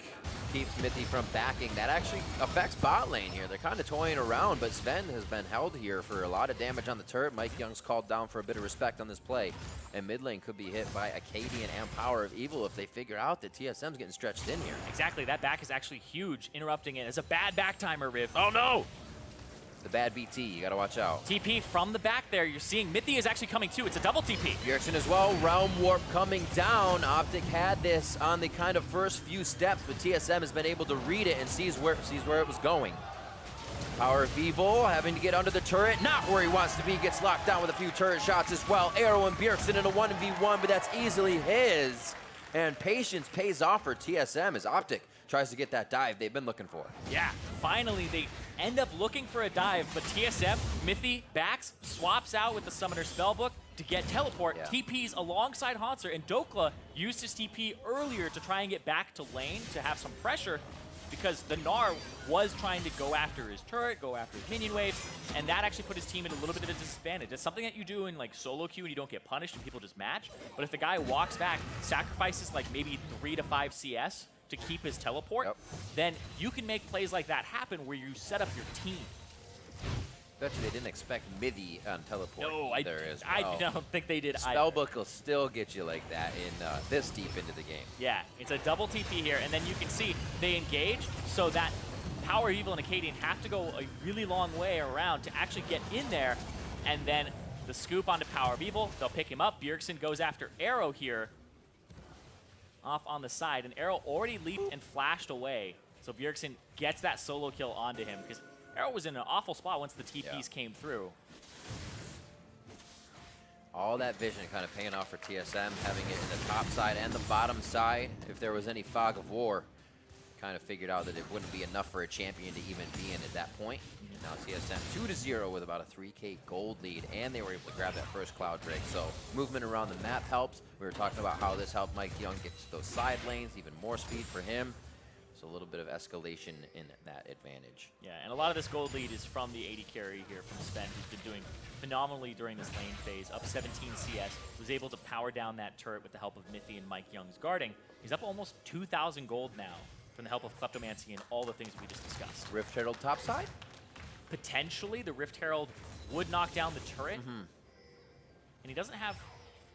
[SPEAKER 17] keeps Mithy from backing. That actually affects bot lane here. They're kind of toying around, but Sven has been held here for a lot of damage on the turret. Mike Young's called down for a bit of respect on this play. And mid lane could be hit by Akaadian and Power of Evil if they figure out that TSM's getting stretched thin here.
[SPEAKER 18] Exactly. That back is actually huge, interrupting it. It's a bad back timer, Riv. Oh, no!
[SPEAKER 17] The bad BT, you gotta watch out.
[SPEAKER 18] TP from the back there. You're seeing Mithy is actually coming too. It's a double TP.
[SPEAKER 17] Bjergsen as well. Realm Warp coming down. Optic had this on the kind of first few steps, but TSM has been able to read it and sees where it was going. Power of Evil having to get under the turret. Not where he wants to be. Gets locked down with a few turret shots as well. Arrow and Bjergsen in a 1v1, but that's easily his. And patience pays off for TSM as Optic tries to get that dive they've been looking for.
[SPEAKER 18] Yeah, finally they end up looking for a dive, but TSM, Mithy, backs, swaps out with the Summoner Spellbook to get teleport, TPs alongside Hauntzer, and Dokla used his TP earlier to try and get back to lane to have some pressure because the Gnar was trying to go after his turret, go after his minion waves, and that actually put his team at a little bit of a disadvantage. It's something that you do in like solo queue and you don't get punished and people just match, but if the guy walks back, sacrifices like maybe 3 to 5 CS, to keep his teleport, then you can make plays like that happen where you set up your team.
[SPEAKER 17] Bet you they didn't expect Mithy on teleport either as well.
[SPEAKER 18] I don't think they did either.
[SPEAKER 17] Spellbook will still get you like that in this deep into the game.
[SPEAKER 18] Yeah, it's a double TP here, and then you can see they engage, so that Power of Evil and Akaadian have to go a really long way around to actually get in there. and then the scoop onto Power of Evil. They'll pick him up. Bjergsen goes after Arrow here, off on the side, and Arrow already leaped and flashed away. So Bjergsen gets that solo kill onto him because Arrow was in an awful spot once the TPs came through.
[SPEAKER 17] All that vision kind of paying off for TSM, having it in the top side and the bottom side. If there was any fog of war, kind of figured out that it wouldn't be enough for a champion to even be in at that point. And now TSM 2-0 with about a 3K gold lead, and they were able to grab that first Cloud Drake. So movement around the map helps. We were talking about how this helped Mike Young get to those side lanes, even more speed for him. So a little bit of escalation in that advantage.
[SPEAKER 18] Yeah, and a lot of this gold lead is from the AD carry here from Sven, who's been doing phenomenally during this lane phase, up 17 CS, was able to power down that turret with the help of Mithy and Mike Young's guarding. He's up almost 2,000 gold now from the help of Kleptomancy and all the things we just discussed.
[SPEAKER 17] Rift Herald top side?
[SPEAKER 18] Potentially, the Rift Herald would knock down the turret, and he doesn't have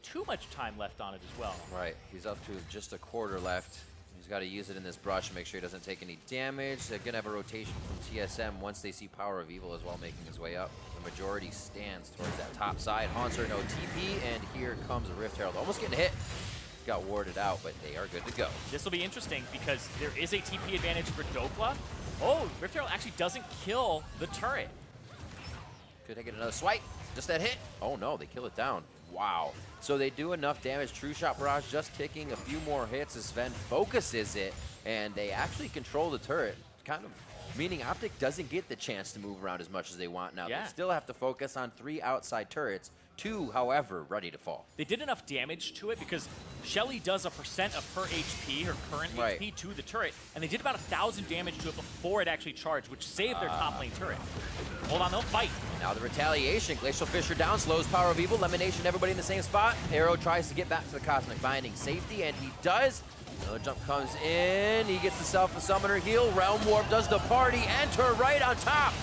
[SPEAKER 18] too much time left on it as well.
[SPEAKER 17] Right, he's up to just a quarter left. He's got to use it in this brush and make sure he doesn't take any damage. They're going to have a rotation from TSM once they see Power of Evil as well making his way up. The majority stands towards that top side. Haunter no TP, and here comes a Rift Herald. Almost getting hit. Got warded out, but they are good to go.
[SPEAKER 18] This will be interesting because there is a TP advantage for Dokla. Oh, Rift Herald actually doesn't kill the turret.
[SPEAKER 17] Could they get another swipe? Just that hit? Oh no, they kill it down. Wow. So they do enough damage. True Shot Barrage just kicking a few more hits as Sven focuses it, and they actually control the turret. Kind of meaning Optic doesn't get the chance to move around as much as they want now.
[SPEAKER 18] Yeah.
[SPEAKER 17] They still have to focus on 3 outside turrets, 2, however, ready to fall.
[SPEAKER 18] They did enough damage to it because Shelly does a % of her HP, her current HP, to the turret, and they did about 1,000 damage to it before it actually charged, which saved their top lane turret. Hold on, they'll fight.
[SPEAKER 17] Now the retaliation. Glacial Fissure down, slows Power of Evil. Lemonation, everybody in the same spot. Arrow tries to get back to the Cosmic Binding safety, and he does. Another jump comes in. He gets himself a Summoner heal. Realm Warp does the party. Enter right on top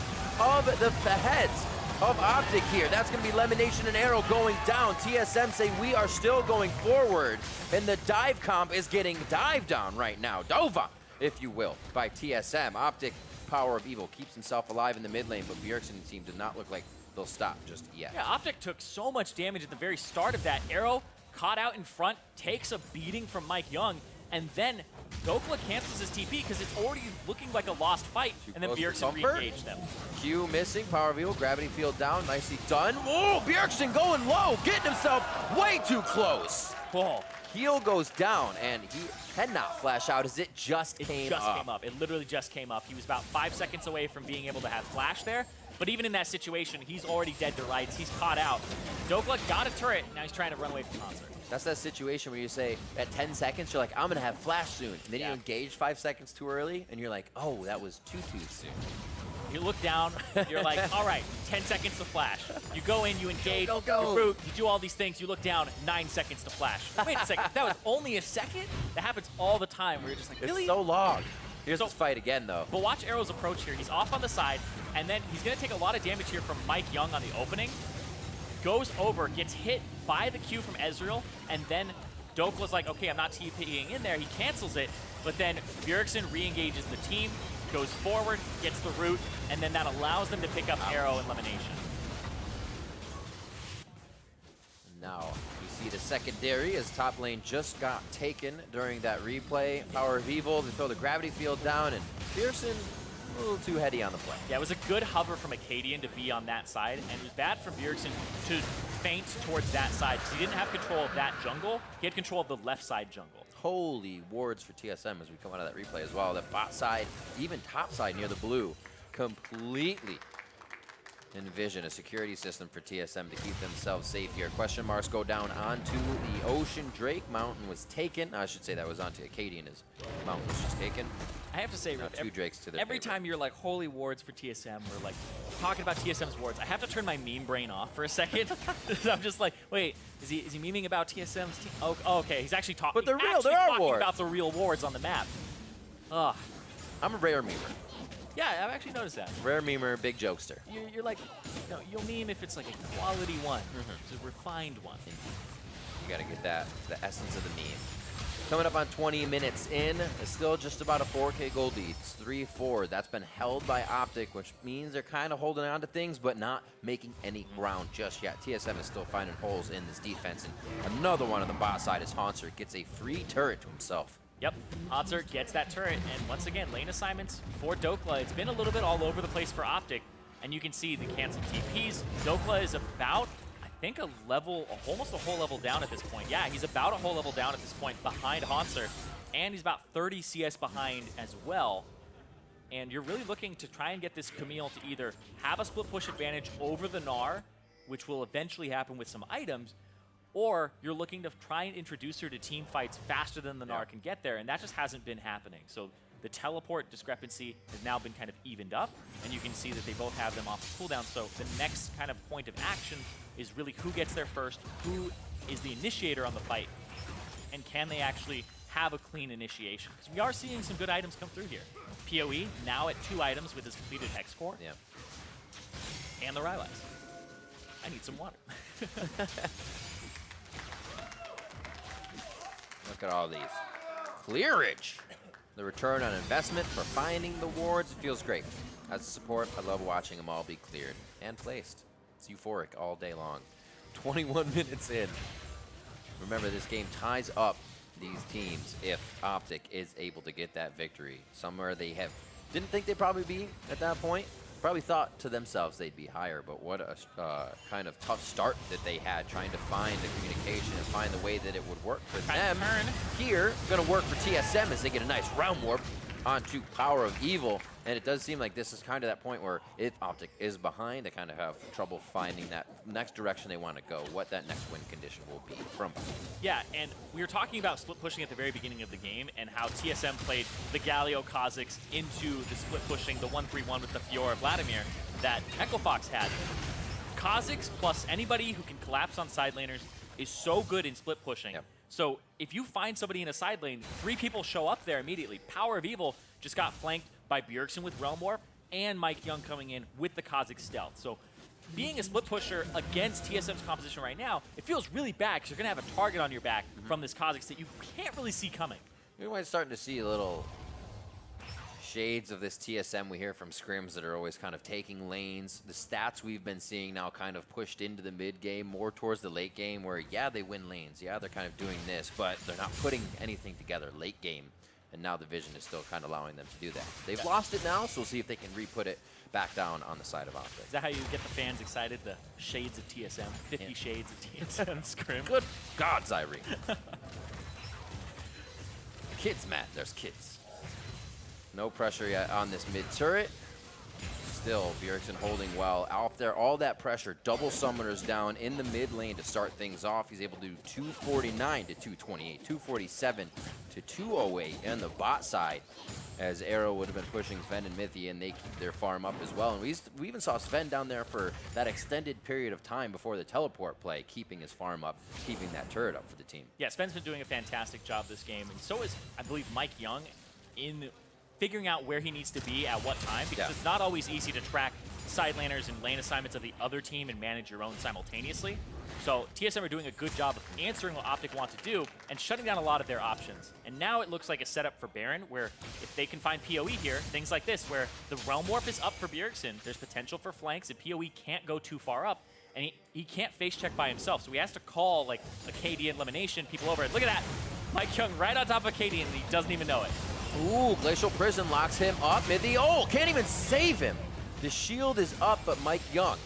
[SPEAKER 17] of the heads of Optic here. That's going to be Lemonation and Arrow going down. TSM say we are still going forward, and the dive comp is getting dived on right now. Dova, if you will, by TSM. Optic, Power of Evil, keeps himself alive in the mid lane, but Bjergsen team did not look like they'll stop just yet.
[SPEAKER 18] Yeah, Optic took so much damage at the very start of that. Arrow caught out in front, takes a beating from Mike Young, and then Dokla cancels his TP because it's already looking like a lost fight, and then Bjergsen re-engaged them.
[SPEAKER 17] Q missing, Power of Evil, Gravity Field down, nicely done. Whoa, Bjergsen going low, getting himself way too close.
[SPEAKER 18] Whoa.
[SPEAKER 17] Heal goes down, and he cannot flash out as it just came up.
[SPEAKER 18] It literally just came up. He was about 5 seconds away from being able to have flash there, but even in that situation, he's already dead to rights. He's caught out. Dokla got a turret, now he's trying to run away from Concert.
[SPEAKER 17] That's that situation where you say, at 10 seconds, you're like, I'm gonna have flash soon. And then you engage 5 seconds too early, and you're like, oh, that was too soon.
[SPEAKER 18] You look down, you're like, all right, 10 seconds to flash. You go in, you engage,
[SPEAKER 17] go.
[SPEAKER 18] you root, you do all these things, you look down, 9 seconds to flash. Wait a second, that was only a second? That happens all the time where you're just like, really?
[SPEAKER 17] It's so long. Here's this fight again, though.
[SPEAKER 18] But watch Arrow's approach here. He's off on the side, and then he's going to take a lot of damage here from Mike Young on the opening. Goes over, gets hit by the Q from Ezreal, and then Dokla's like, okay, I'm not TPing in there. He cancels it, but then Bjergsen re-engages the team, goes forward, gets the root, and then that allows them to pick up Arrow and Lemonation.
[SPEAKER 17] Now, you see the secondary as top lane just got taken during that replay. Power of Evil, they throw the Gravity Field down, and Bjergsen a little too heady on the play.
[SPEAKER 18] Yeah, it was a good hover from Acadian to be on that side, and it was bad for Bjergsen to feint towards that side because he didn't have control of that jungle. He had control of the left side jungle.
[SPEAKER 17] Holy wards for TSM as we come out of that replay as well. That bot side, even top side near the blue, completely envision a security system for TSM to keep themselves safe here. Question marks go down onto the Ocean Drake. Mountain was taken. I should say that was onto Acadian as Mountain was just taken.
[SPEAKER 18] I have to say,
[SPEAKER 17] now two Drakes to their
[SPEAKER 18] every
[SPEAKER 17] favor.
[SPEAKER 18] time you're like, holy wards for TSM, or like talking about TSM's wards, I have to turn my meme brain off for a second. I'm just like, wait, is he memeing about TSM's team? Oh, okay, he's actually talking.
[SPEAKER 17] But they're real, there are wards.
[SPEAKER 18] About the real wards on the map. Ugh.
[SPEAKER 17] I'm a rare memer.
[SPEAKER 18] Yeah, I've actually noticed that.
[SPEAKER 17] Rare memer, big jokester.
[SPEAKER 18] You're like, no, you'll meme if it's like a quality one, it's a refined one.
[SPEAKER 17] You gotta get that, the essence of the meme. Coming up on 20 minutes in, it's still just about a 4K gold lead. It's 3-4. That's been held by Optic, which means they're kind of holding on to things, but not making any ground just yet. TSM is still finding holes in this defense, and another one on the bot side is Hauntzer gets a free turret to himself.
[SPEAKER 18] Yep, Hauntzer gets that turret, and once again, lane assignments for Dokla. It's been a little bit all over the place for Optic, and you can see the canceled TPs. Dokla is about, I think, almost a whole level down at this point. Yeah, he's about a whole level down at this point behind Hauntzer, and he's about 30 CS behind as well. And you're really looking to try and get this Camille to either have a split push advantage over the Gnar, which will eventually happen with some items, or you're looking to try and introduce her to team fights faster than the Gnar can get there, and that just hasn't been happening. So the teleport discrepancy has now been kind of evened up, and you can see that they both have them off the cooldown. So the next kind of point of action is really who gets there first, who is the initiator on the fight, and can they actually have a clean initiation? Because we are seeing some good items come through here. PoE now at 2 items with his completed Hex Core.
[SPEAKER 17] Yeah.
[SPEAKER 18] And the Rylai's. I need some water.
[SPEAKER 17] Look at all these. Clearage. The return on investment for finding the wards feels great. As a support, I love watching them all be cleared and placed. It's euphoric all day long. 21 minutes in. Remember, this game ties up these teams if Optic is able to get that victory. Somewhere they didn't think they'd probably be at that point. Probably thought to themselves they'd be higher, but what a kind of tough start that they had trying to find the communication and find the way that it would work for them. Here, gonna work for TSM as they get a nice round warp onto Power of Evil, and it does seem like this is kind of that point where if Optic is behind, they kind of have trouble finding that next direction they want to go, what that next win condition will be from behind.
[SPEAKER 18] Yeah, and we were talking about split pushing at the very beginning of the game and how TSM played the Galio Kha'Zix into the split pushing, the 1-3-1 with the Fiora Vladimir that Echo Fox had. Kha'Zix plus anybody who can collapse on side laners is so good in split pushing. Yep. So if you find somebody in a side lane, 3 people show up there immediately. Power of Evil just got flanked by Bjergsen with Realm Warp and Mike Young coming in with the Kha'Zix Stealth. So being a split pusher against TSM's composition right now, it feels really bad because you're going to have a target on your back from this Kha'Zix that you can't really see coming.
[SPEAKER 17] We might starting to see a little shades of this TSM we hear from scrims that are always kind of taking lanes. The stats we've been seeing now kind of pushed into the mid game, more towards the late game where, yeah, they win lanes. Yeah, they're kind of doing this, but they're not putting anything together late game. And now the vision is still kind of allowing them to do that. They've lost it now, so we'll see if they can re-put it back down on the side of Optic.
[SPEAKER 18] Is that how you get the fans excited? The shades of TSM, 50 shades of TSM scrim.
[SPEAKER 17] Good God, Zyrene. Kids, Matt, there's kids. No pressure yet on this mid turret. Still, Bjergsen holding well out there. All that pressure, double summoners down in the mid lane to start things off. He's able to do 249 to 228, 247 to 208 on the bot side, as Arrow would have been pushing Sven and Mithy, and they keep their farm up as well. And we even saw Sven down there for that extended period of time before the teleport play, keeping his farm up, keeping that turret up for the team.
[SPEAKER 18] Yeah, Sven's been doing a fantastic job this game, and so is, I believe, Mike Young in figuring out where he needs to be at what time, because it's not always easy to track side laners and lane assignments of the other team and manage your own simultaneously. So TSM are doing a good job of answering what Optic want to do and shutting down a lot of their options. And now it looks like a setup for Baron, where if they can find PoE here, things like this, where the Realm Warp is up for Bjergsen, there's potential for flanks, and PoE can't go too far up, and he can't face check by himself. So he has to call like a KD elimination, people over it. Look at that! Mike Young right on top of KD, and he doesn't even know it.
[SPEAKER 17] Ooh, Glacial Prison locks him up. Mithy, can't even save him. The shield is up, but Mike Young.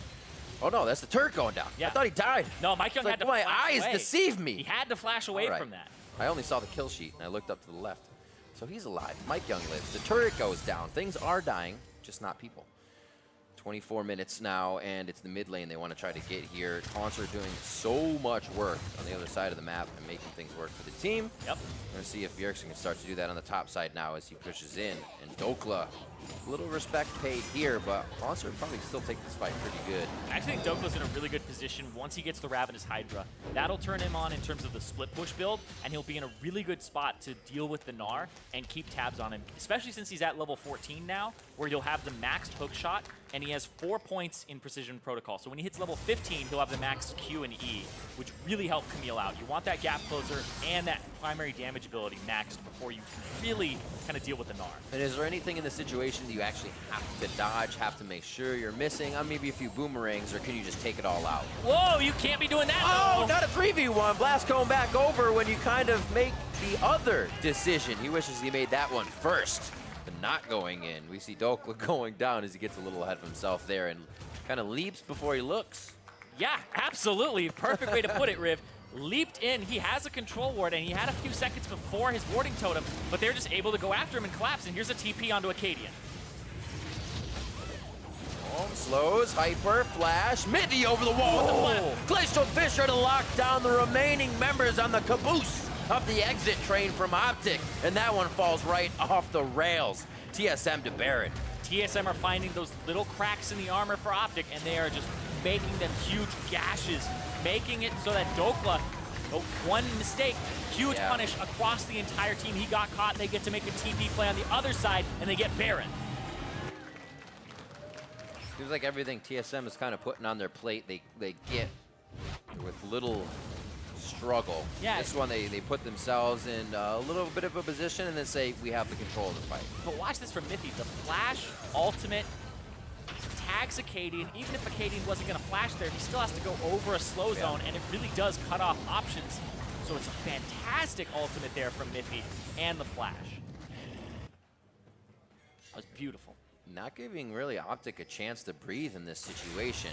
[SPEAKER 17] Oh no, that's the turret going down.
[SPEAKER 18] Yeah.
[SPEAKER 17] I thought he died.
[SPEAKER 18] No, Mike Young had to
[SPEAKER 17] my
[SPEAKER 18] flash
[SPEAKER 17] eyes
[SPEAKER 18] away.
[SPEAKER 17] deceived me.
[SPEAKER 18] He had to flash away from that.
[SPEAKER 17] I only saw the kill sheet, and I looked up to the left. So he's alive. Mike Young lives. The turret goes down. Things are dying, just not people. 24 minutes now, and it's the mid lane they want to try to get here. Hauntzer doing so much work on the other side of the map and making things work for the team.
[SPEAKER 18] Yep.
[SPEAKER 17] We're going to see if Bjergsen can start to do that on the top side now as he pushes in. And Dokla, a little respect paid here, but Hauntzer would probably still take this fight pretty good.
[SPEAKER 18] I actually think Dokla's in a really good position once he gets the Ravenous Hydra. That'll turn him on in terms of the split push build, and he'll be in a really good spot to deal with the Gnar and keep tabs on him, especially since he's at level 14 now, where you'll have the maxed hook shot, and he has 4 points in Precision Protocol. So when he hits level 15, he'll have the max Q and E, which really help Camille out. You want that gap closer and that primary damage ability maxed before you can really kind of deal with the Gnar.
[SPEAKER 17] And is there anything in the situation that you actually have to dodge, have to make sure you're missing? Maybe a few boomerangs, or can you just take it all out?
[SPEAKER 18] Whoa, you can't be doing that.
[SPEAKER 17] Oh,
[SPEAKER 18] though.
[SPEAKER 17] not a 3v1. Blast going back over when you kind of make the other decision. He wishes he made that one first, but not going in. We see Dokla going down as he gets a little ahead of himself there and kind of leaps before he looks.
[SPEAKER 18] Yeah, absolutely. Perfect way to put it, Riv. Leaped in, he has a control ward, and he had a few seconds before his warding totem, but they're just able to go after him and collapse, and here's a TP onto Acadian.
[SPEAKER 17] Oh, slows, hyper, flash, Mitty over the wall with the flash. Glacial Fisher to lock down the remaining members on the caboose of the exit train from Optic, and that one falls right off the rails. TSM to Baron.
[SPEAKER 18] TSM are finding those little cracks in the armor for Optic, and they are just making them huge gashes, making it so that Dokla, one mistake, huge punish across the entire team. He got caught, they get to make a TP play on the other side, and they get Baron.
[SPEAKER 17] Seems like everything TSM is kind of putting on their plate, they get with little struggle.
[SPEAKER 18] Yeah.
[SPEAKER 17] This one, they put themselves in a little bit of a position and then say, we have the control of the fight.
[SPEAKER 18] But watch this from Mithy. The flash ultimate tags Acadian. Even if Acadian wasn't going to flash there, he still has to go over a slow zone, and it really does cut off options. So it's a fantastic ultimate there from Mithy and the flash. That was beautiful.
[SPEAKER 17] Not giving really Optic a chance to breathe in this situation.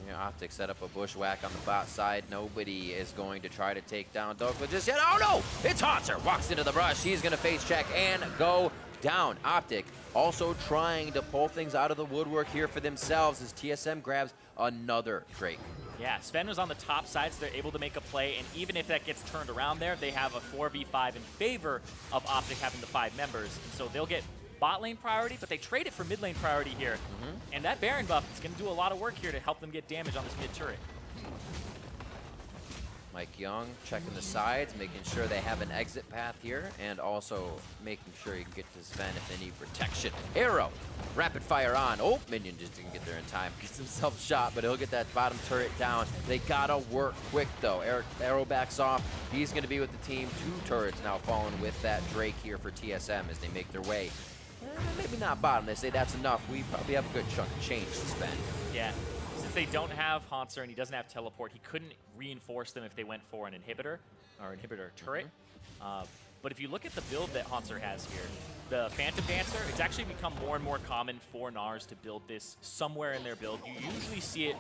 [SPEAKER 17] You know, Optic set up a bushwhack on the bot side. Nobody is going to try to take down Dokla just yet. Oh no! It's Hauntzer! Walks into the brush. He's going to face check and go down. Optic also trying to pull things out of the woodwork here for themselves as TSM grabs another Drake.
[SPEAKER 18] Yeah, Sven was on the top side, so they're able to make a play, and even if that gets turned around there, they have a 4v5 in favor of Optic having the 5 members. And so they'll get bot lane priority, but they trade it for mid lane priority here. And that Baron buff is going to do a lot of work here to help them get damage on this mid turret.
[SPEAKER 17] Mike Young checking the sides, making sure they have an exit path here, and also making sure you can get to Sven if they need protection. Arrow, rapid fire on. Oh, Minion just didn't get there in time. Gets himself shot, but he'll get that bottom turret down. They gotta work quick though. Arrow backs off. He's gonna be with the team. 2 turrets now falling with that Drake here for TSM as they make their way. Maybe not bottom. They say that's enough. We probably have a good chunk of change to spend.
[SPEAKER 18] Yeah. Since they don't have Hauntzer and he doesn't have teleport, he couldn't reinforce them if they went for an inhibitor or inhibitor turret. But if you look at the build that Hauntzer has here, the Phantom Dancer, it's actually become more and more common for Gnars to build this somewhere in their build. You usually see it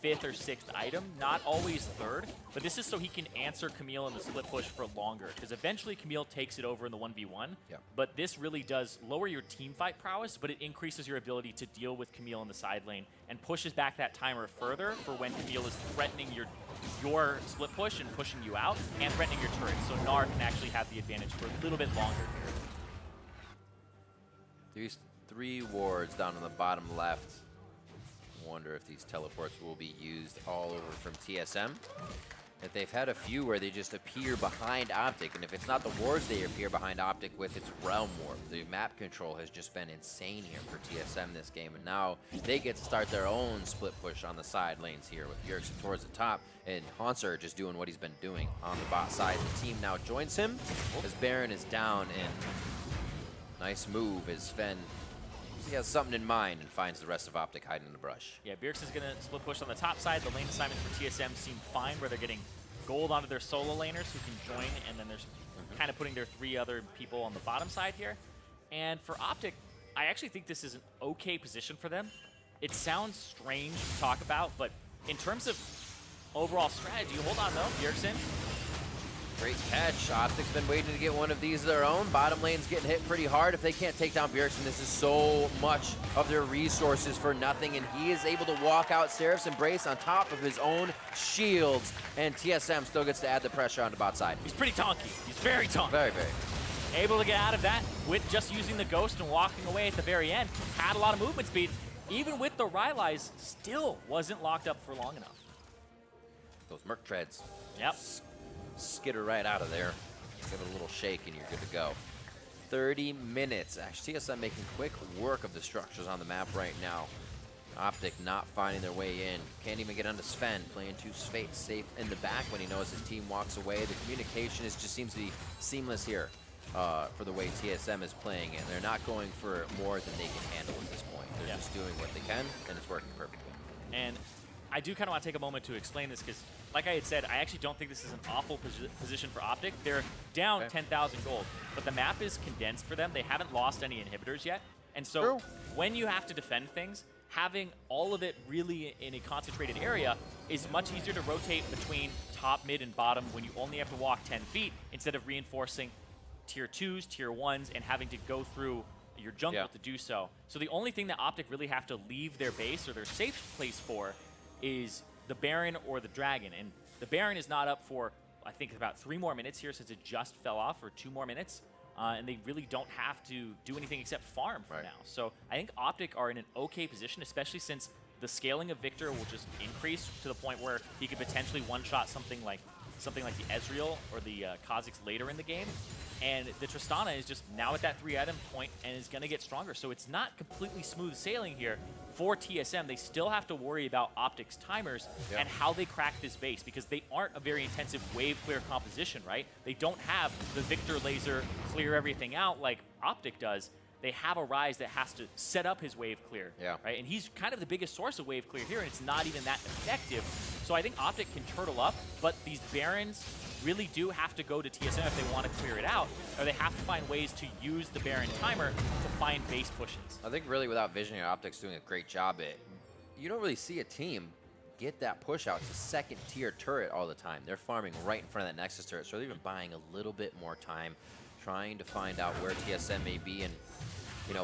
[SPEAKER 18] 5th or 6th item, not always 3rd, but this is so he can answer Camille in the split push for longer, because eventually Camille takes it over in the 1v1, but this really does lower your team fight prowess, but it increases your ability to deal with Camille in the side lane and pushes back that timer further for when Camille is threatening your split push and pushing you out and threatening your turret, so Gnar can actually have the advantage for a little bit longer here.
[SPEAKER 17] These 3 wards down on the bottom left. Wonder if these teleports will be used all over from TSM. If they've had a few where they just appear behind Optic, and if it's not the wards they appear behind Optic with, it's Realm Warp. The map control has just been insane here for TSM this game, and now they get to start their own split push on the side lanes here with Bjergsen towards the top, and Hauntzer just doing what he's been doing on the bot side. The team now joins him as Baron is down, and nice move as Sven, he has something in mind and finds the rest of Optic hiding in the brush.
[SPEAKER 18] Yeah, Bjergsen's going to split push on the top side. The lane assignments for TSM seem fine, where they're getting gold onto their solo laners who can join, and then there's kind of putting their 3 other people on the bottom side here. And for Optic, I actually think this is an okay position for them. It sounds strange to talk about, but in terms of overall strategy, hold on though, Bjergsen.
[SPEAKER 17] Great catch. Optic's been waiting to get one of these of their own. Bottom lane's getting hit pretty hard. If they can't take down Bjergsen, this is so much of their resources for nothing, and he is able to walk out Seraph's Embrace on top of his own shields, and TSM still gets to add the pressure on the bot side.
[SPEAKER 18] He's pretty tanky. He's very tanky.
[SPEAKER 17] Very, very.
[SPEAKER 18] Able to get out of that with just using the Ghost and walking away at the very end. Had a lot of movement speed. Even with the Rylai's, still wasn't locked up for long enough.
[SPEAKER 17] Those Merc Treads.
[SPEAKER 18] Yep.
[SPEAKER 17] Skitter right out of there. Give it a little shake and you're good to go. 30 minutes. Actually, TSM making quick work of the structures on the map right now. Optic not finding their way in. Can't even get onto Sven, playing too safe in the back when he knows his team walks away. The communication just seems to be seamless here for the way TSM is playing it. They're not going for more than they can handle at this point. They're just doing what they can, and it's working perfectly.
[SPEAKER 18] And I do kind of want to take a moment to explain this because, like I had said, I actually don't think this is an awful position for Optic. They're down 10,000 gold, but the map is condensed for them. They haven't lost any inhibitors yet. And so when you have to defend things, having all of it really in a concentrated area is much easier to rotate between top, mid, and bottom when you only have to walk 10 feet instead of reinforcing tier 2s, tier 1s, and having to go through your jungle to do so. So the only thing that Optic really have to leave their base or their safe place for is the Baron or the Dragon. And the Baron is not up for, I think, about 3 more minutes here since it just fell off, or 2 more minutes. And they really don't have to do anything except farm for now. So I think Optic are in an okay position, especially since the scaling of Victor will just increase to the point where he could potentially one-shot something like the Ezreal or the Kha'Zix later in the game. And the Tristana is just now at that 3-item point and is going to get stronger. So it's not completely smooth sailing here for TSM. They still have to worry about Optic's timers and how they crack this base, because they aren't a very intensive wave clear composition, right? They don't have the Victor laser clear everything out like Optic does. They have a Ryze that has to set up his wave clear, right? And he's kind of the biggest source of wave clear here, and it's not even that effective. So I think Optic can turtle up, but these Barons really do have to go to TSM if they want to clear it out, or they have to find ways to use the Baron timer to find base pushes.
[SPEAKER 17] I think really without visioning, Optic's doing a great job at it. You don't really see a team get that push out to second tier turret all the time. They're farming right in front of that Nexus turret, so they're even buying a little bit more time, trying to find out where TSM may be, and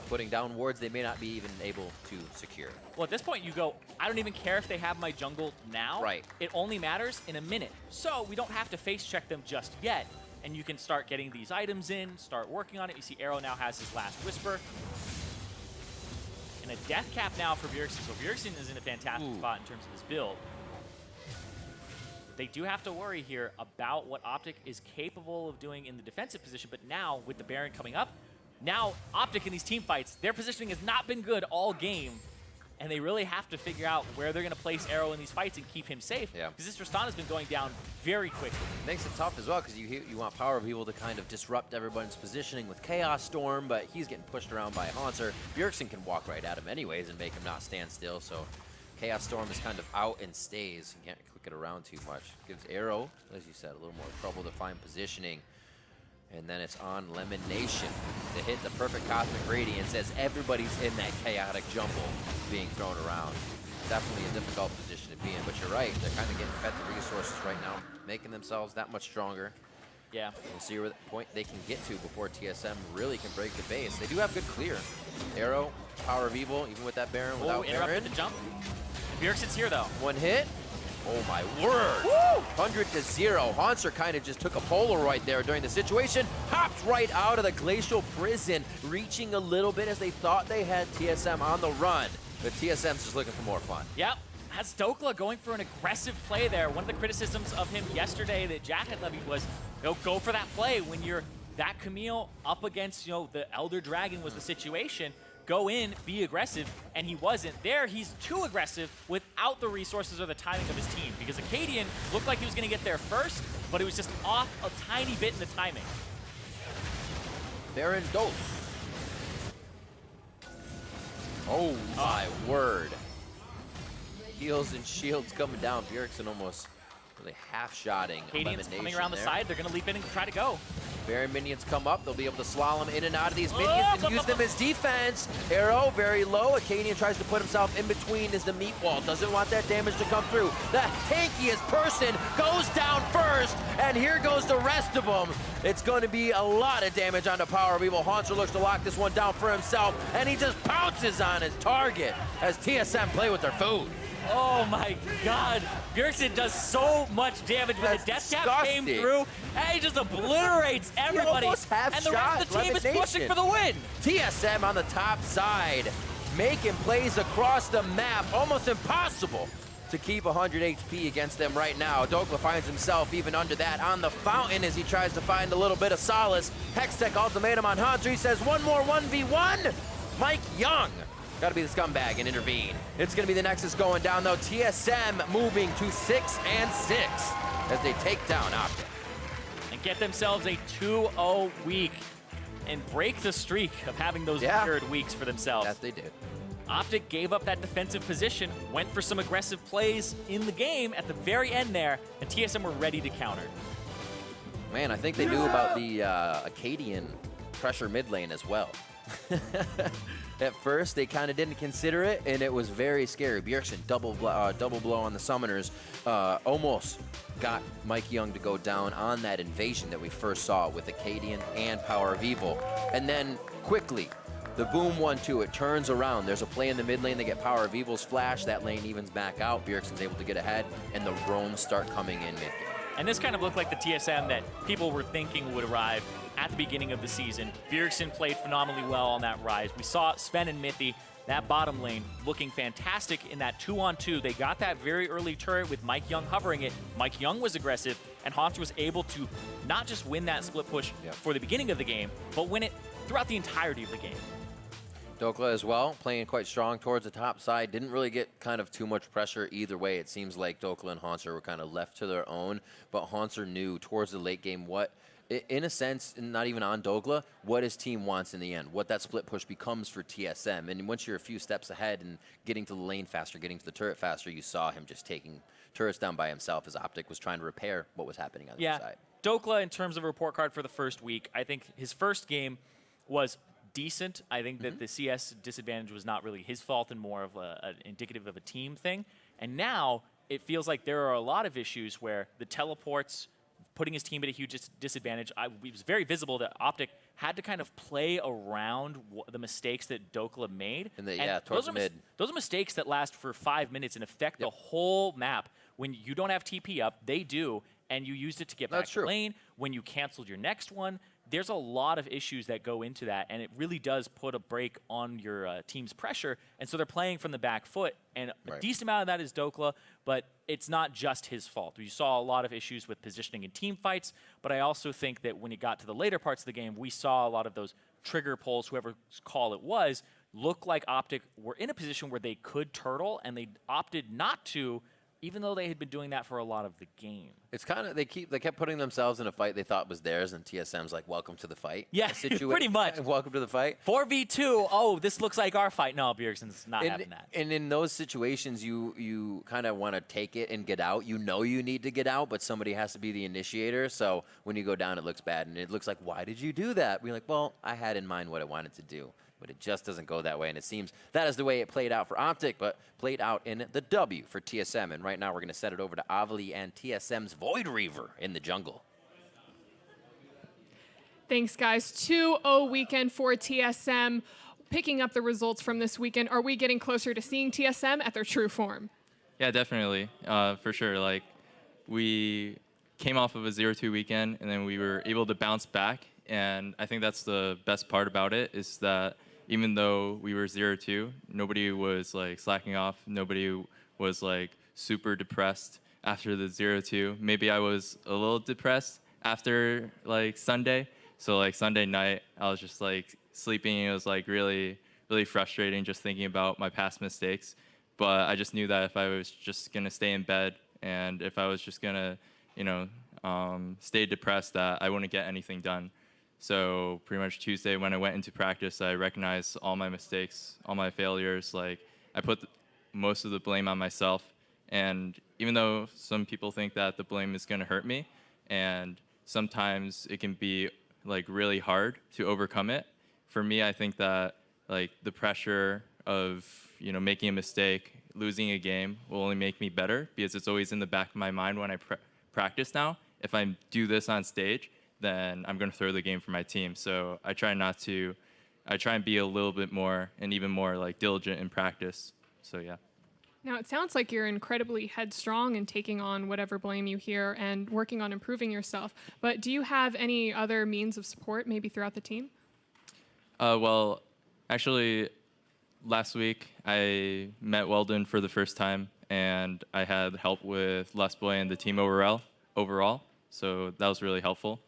[SPEAKER 17] putting down wards they may not be even able to secure.
[SPEAKER 18] Well, at this point, you go, I don't even care if they have my jungle now.
[SPEAKER 17] Right.
[SPEAKER 18] It only matters in a minute. So we don't have to face check them just yet. And you can start getting these items in, start working on it. You see Arrow now has his last Whisper. And a death cap now for Bjergsen. So Bjergsen is in a fantastic spot in terms of his build. They do have to worry here about what Optic is capable of doing in the defensive position. But now, with the Baron coming up, now, Optic in these team fights, their positioning has not been good all game, and they really have to figure out where they're going to place Arrow in these fights and keep him safe, because this Tristana has been going down very quickly.
[SPEAKER 17] Makes it tough as well, because you want Power of Evil to kind of disrupt everyone's positioning with Chaos Storm, but he's getting pushed around by Haunter. Bjergsen can walk right at him anyways and make him not stand still, so Chaos Storm is kind of out and stays. You can't click it around too much. Gives Arrow, as you said, a little more trouble to find positioning. And then it's on Lemon Nation to hit the perfect Cosmic Radiance as everybody's in that chaotic jumble being thrown around. Definitely a difficult position to be in, but you're right. They're kind of getting fed the resources right now, making themselves that much stronger.
[SPEAKER 18] Yeah.
[SPEAKER 17] We'll see where the point they can get to before TSM really can break the base. They do have good clear. Arrow, Power of Evil, even with that Baron, without Baron.
[SPEAKER 18] Interrupted the jump. Bjergsen's here, though.
[SPEAKER 17] One hit. Oh my word! Woo! 100-0. Haunter kind of just took a Polaroid there during the situation. Hopped right out of the Glacial Prison, reaching a little bit as they thought they had TSM on the run. But TSM's just looking for more fun.
[SPEAKER 18] Yep. Has Dokla going for an aggressive play there. One of the criticisms of him yesterday that Jack had levied was, go for that play when you're that Camille up against, the Elder Dragon was the situation. Go in, be aggressive, and he wasn't. There, he's too aggressive without the resources or the timing of his team, because Acadian looked like he was going to get there first, but it was just off a tiny bit in the timing.
[SPEAKER 17] Baron Dose. Oh my word. Heals and shields coming down. Bjergsen almost really half-shotting.
[SPEAKER 18] Acadian's coming around the side. They're going to leap in and try to go.
[SPEAKER 17] Baron minions come up. They'll be able to slalom in and out of these minions and use them as defense. Arrow very low. Acadian tries to put himself in between as the meat wall. Doesn't want that damage to come through. The tankiest person goes down first, and here goes the rest of them. It's going to be a lot of damage on the Power of Evil. Haunter looks to lock this one down for himself, and he just pounces on his target as TSM play with their food.
[SPEAKER 18] Oh my god. Bjergsen does so much damage when the death cap came through, and he just obliterates everybody. And the rest of the team is pushing for the win.
[SPEAKER 17] TSM on the top side, making plays across the map. Almost impossible to keep 100 HP against them right now. Dokla finds himself even under that on the fountain as he tries to find a little bit of solace. Hextech ultimatum on Haunter. He says one more 1v1. Mike Young Got to be the scumbag and intervene. It's going to be the Nexus going down, though. TSM moving to 6-6 as they take down Optic.
[SPEAKER 18] And get themselves a 2-0 week and break the streak of having those weird weeks for themselves.
[SPEAKER 17] Yes, they did.
[SPEAKER 18] Optic gave up that defensive position, went for some aggressive plays in the game at the very end there, and TSM were ready to counter.
[SPEAKER 17] Man, I think they knew about the Acadian pressure mid lane as well. At first, they kind of didn't consider it, and it was very scary. Bjergsen, double blow on the Summoners, almost got Mike Young to go down on that invasion that we first saw with Acadian and Power of Evil. And then quickly, the boom 1-2, it turns around. There's a play in the mid lane. They get Power of Evil's flash. That lane evens back out. Bjergsen's able to get ahead, and the roams start coming in mid-game.
[SPEAKER 18] And this kind of looked like the TSM that people were thinking would arrive at the beginning of the season. Bjergsen played phenomenally well on that rise. We saw Sven and Mithy, that bottom lane, looking fantastic in that 2-on-2. They got that very early turret with Mike Young hovering it. Mike Young was aggressive, and Haunter was able to not just win that split push for the beginning of the game, but win it throughout the entirety of the game.
[SPEAKER 17] Dokla as well, playing quite strong towards the top side. Didn't really get kind of too much pressure either way. It seems like Dokla and Haunter were kind of left to their own, but Haunter knew towards the late game what, in a sense, not even on Dokla, what his team wants in the end, what that split push becomes for TSM. And once you're a few steps ahead and getting to the lane faster, getting to the turret faster, you saw him just taking turrets down by himself as Optic was trying to repair what was happening on the other side.
[SPEAKER 18] Dokla, in terms of a report card for the first week, I think his first game was decent. I think that the CS disadvantage was not really his fault and more of an indicative of a team thing. And now it feels like there are a lot of issues where the teleports, putting his team at a huge disadvantage. It was very visible that Optic had to kind of play around the mistakes that Dokla made.
[SPEAKER 17] And towards mid.
[SPEAKER 18] Those are mistakes that last for 5 minutes and affect the whole map. When you don't have TP up, they do, and you used it to get back to lane. When you canceled your next one, there's a lot of issues that go into that, and it really does put a break on your team's pressure. And so they're playing from the back foot, and a decent amount of that is Dokla, but it's not just his fault. We saw a lot of issues with positioning in team fights, but I also think that when it got to the later parts of the game, we saw a lot of those trigger pulls, whoever's call it was, look like Optic were in a position where they could turtle, and they opted not to, even though they had been doing that for a lot of the game.
[SPEAKER 17] It's kind of, they kept putting themselves in a fight they thought was theirs, and TSM's like, welcome to the fight.
[SPEAKER 18] Yeah, pretty much.
[SPEAKER 17] Welcome to the fight.
[SPEAKER 18] 4v2, oh, this looks like our fight. No, Bjergsen's not having that.
[SPEAKER 17] And in those situations, you kind of want to take it and get out. You know you need to get out, but somebody has to be the initiator. So when you go down, it looks bad, and it looks like, why did you do that? We're like, well, I had in mind what I wanted to do. But it just doesn't go that way, and it seems that is the way it played out for Optic, but played out in the W for TSM. And right now we're going to set it over to Avali and TSM's Void Reaver in the jungle.
[SPEAKER 19] Thanks, guys. 2-0 weekend for TSM. Picking up the results from this weekend, are we getting closer to seeing TSM at their true form?
[SPEAKER 11] Yeah, definitely, for sure. Like, we came off of a 0-2 weekend, and then we were able to bounce back. And I think that's the best part about it, is that even though we were 0-2, nobody was like slacking off. Nobody was like super depressed after the 0-2. Maybe I was a little depressed after like Sunday. So like Sunday night, I was just like sleeping. It was like really, really frustrating just thinking about my past mistakes. But I just knew that if I was just gonna stay in bed and if I was just gonna, stay depressed, that I wouldn't get anything done. So pretty much Tuesday when I went into practice, I recognized all my mistakes, all my failures. Like, I put most of the blame on myself. And even though some people think that the blame is going to hurt me, and sometimes it can be like really hard to overcome it, for me, I think that like the pressure of making a mistake, losing a game will only make me better, because it's always in the back of my mind when I practice now. If I do this on stage, then I'm going to throw the game for my team. So I try and be a little bit more and even more like diligent in practice. So yeah.
[SPEAKER 19] Now, it sounds like you're incredibly headstrong in taking on whatever blame you hear and working on improving yourself. But do you have any other means of support, maybe throughout the team?
[SPEAKER 11] Well, actually, last week I met Weldon for the first time, and I had help with Les Boy and the team overall. So that was really helpful.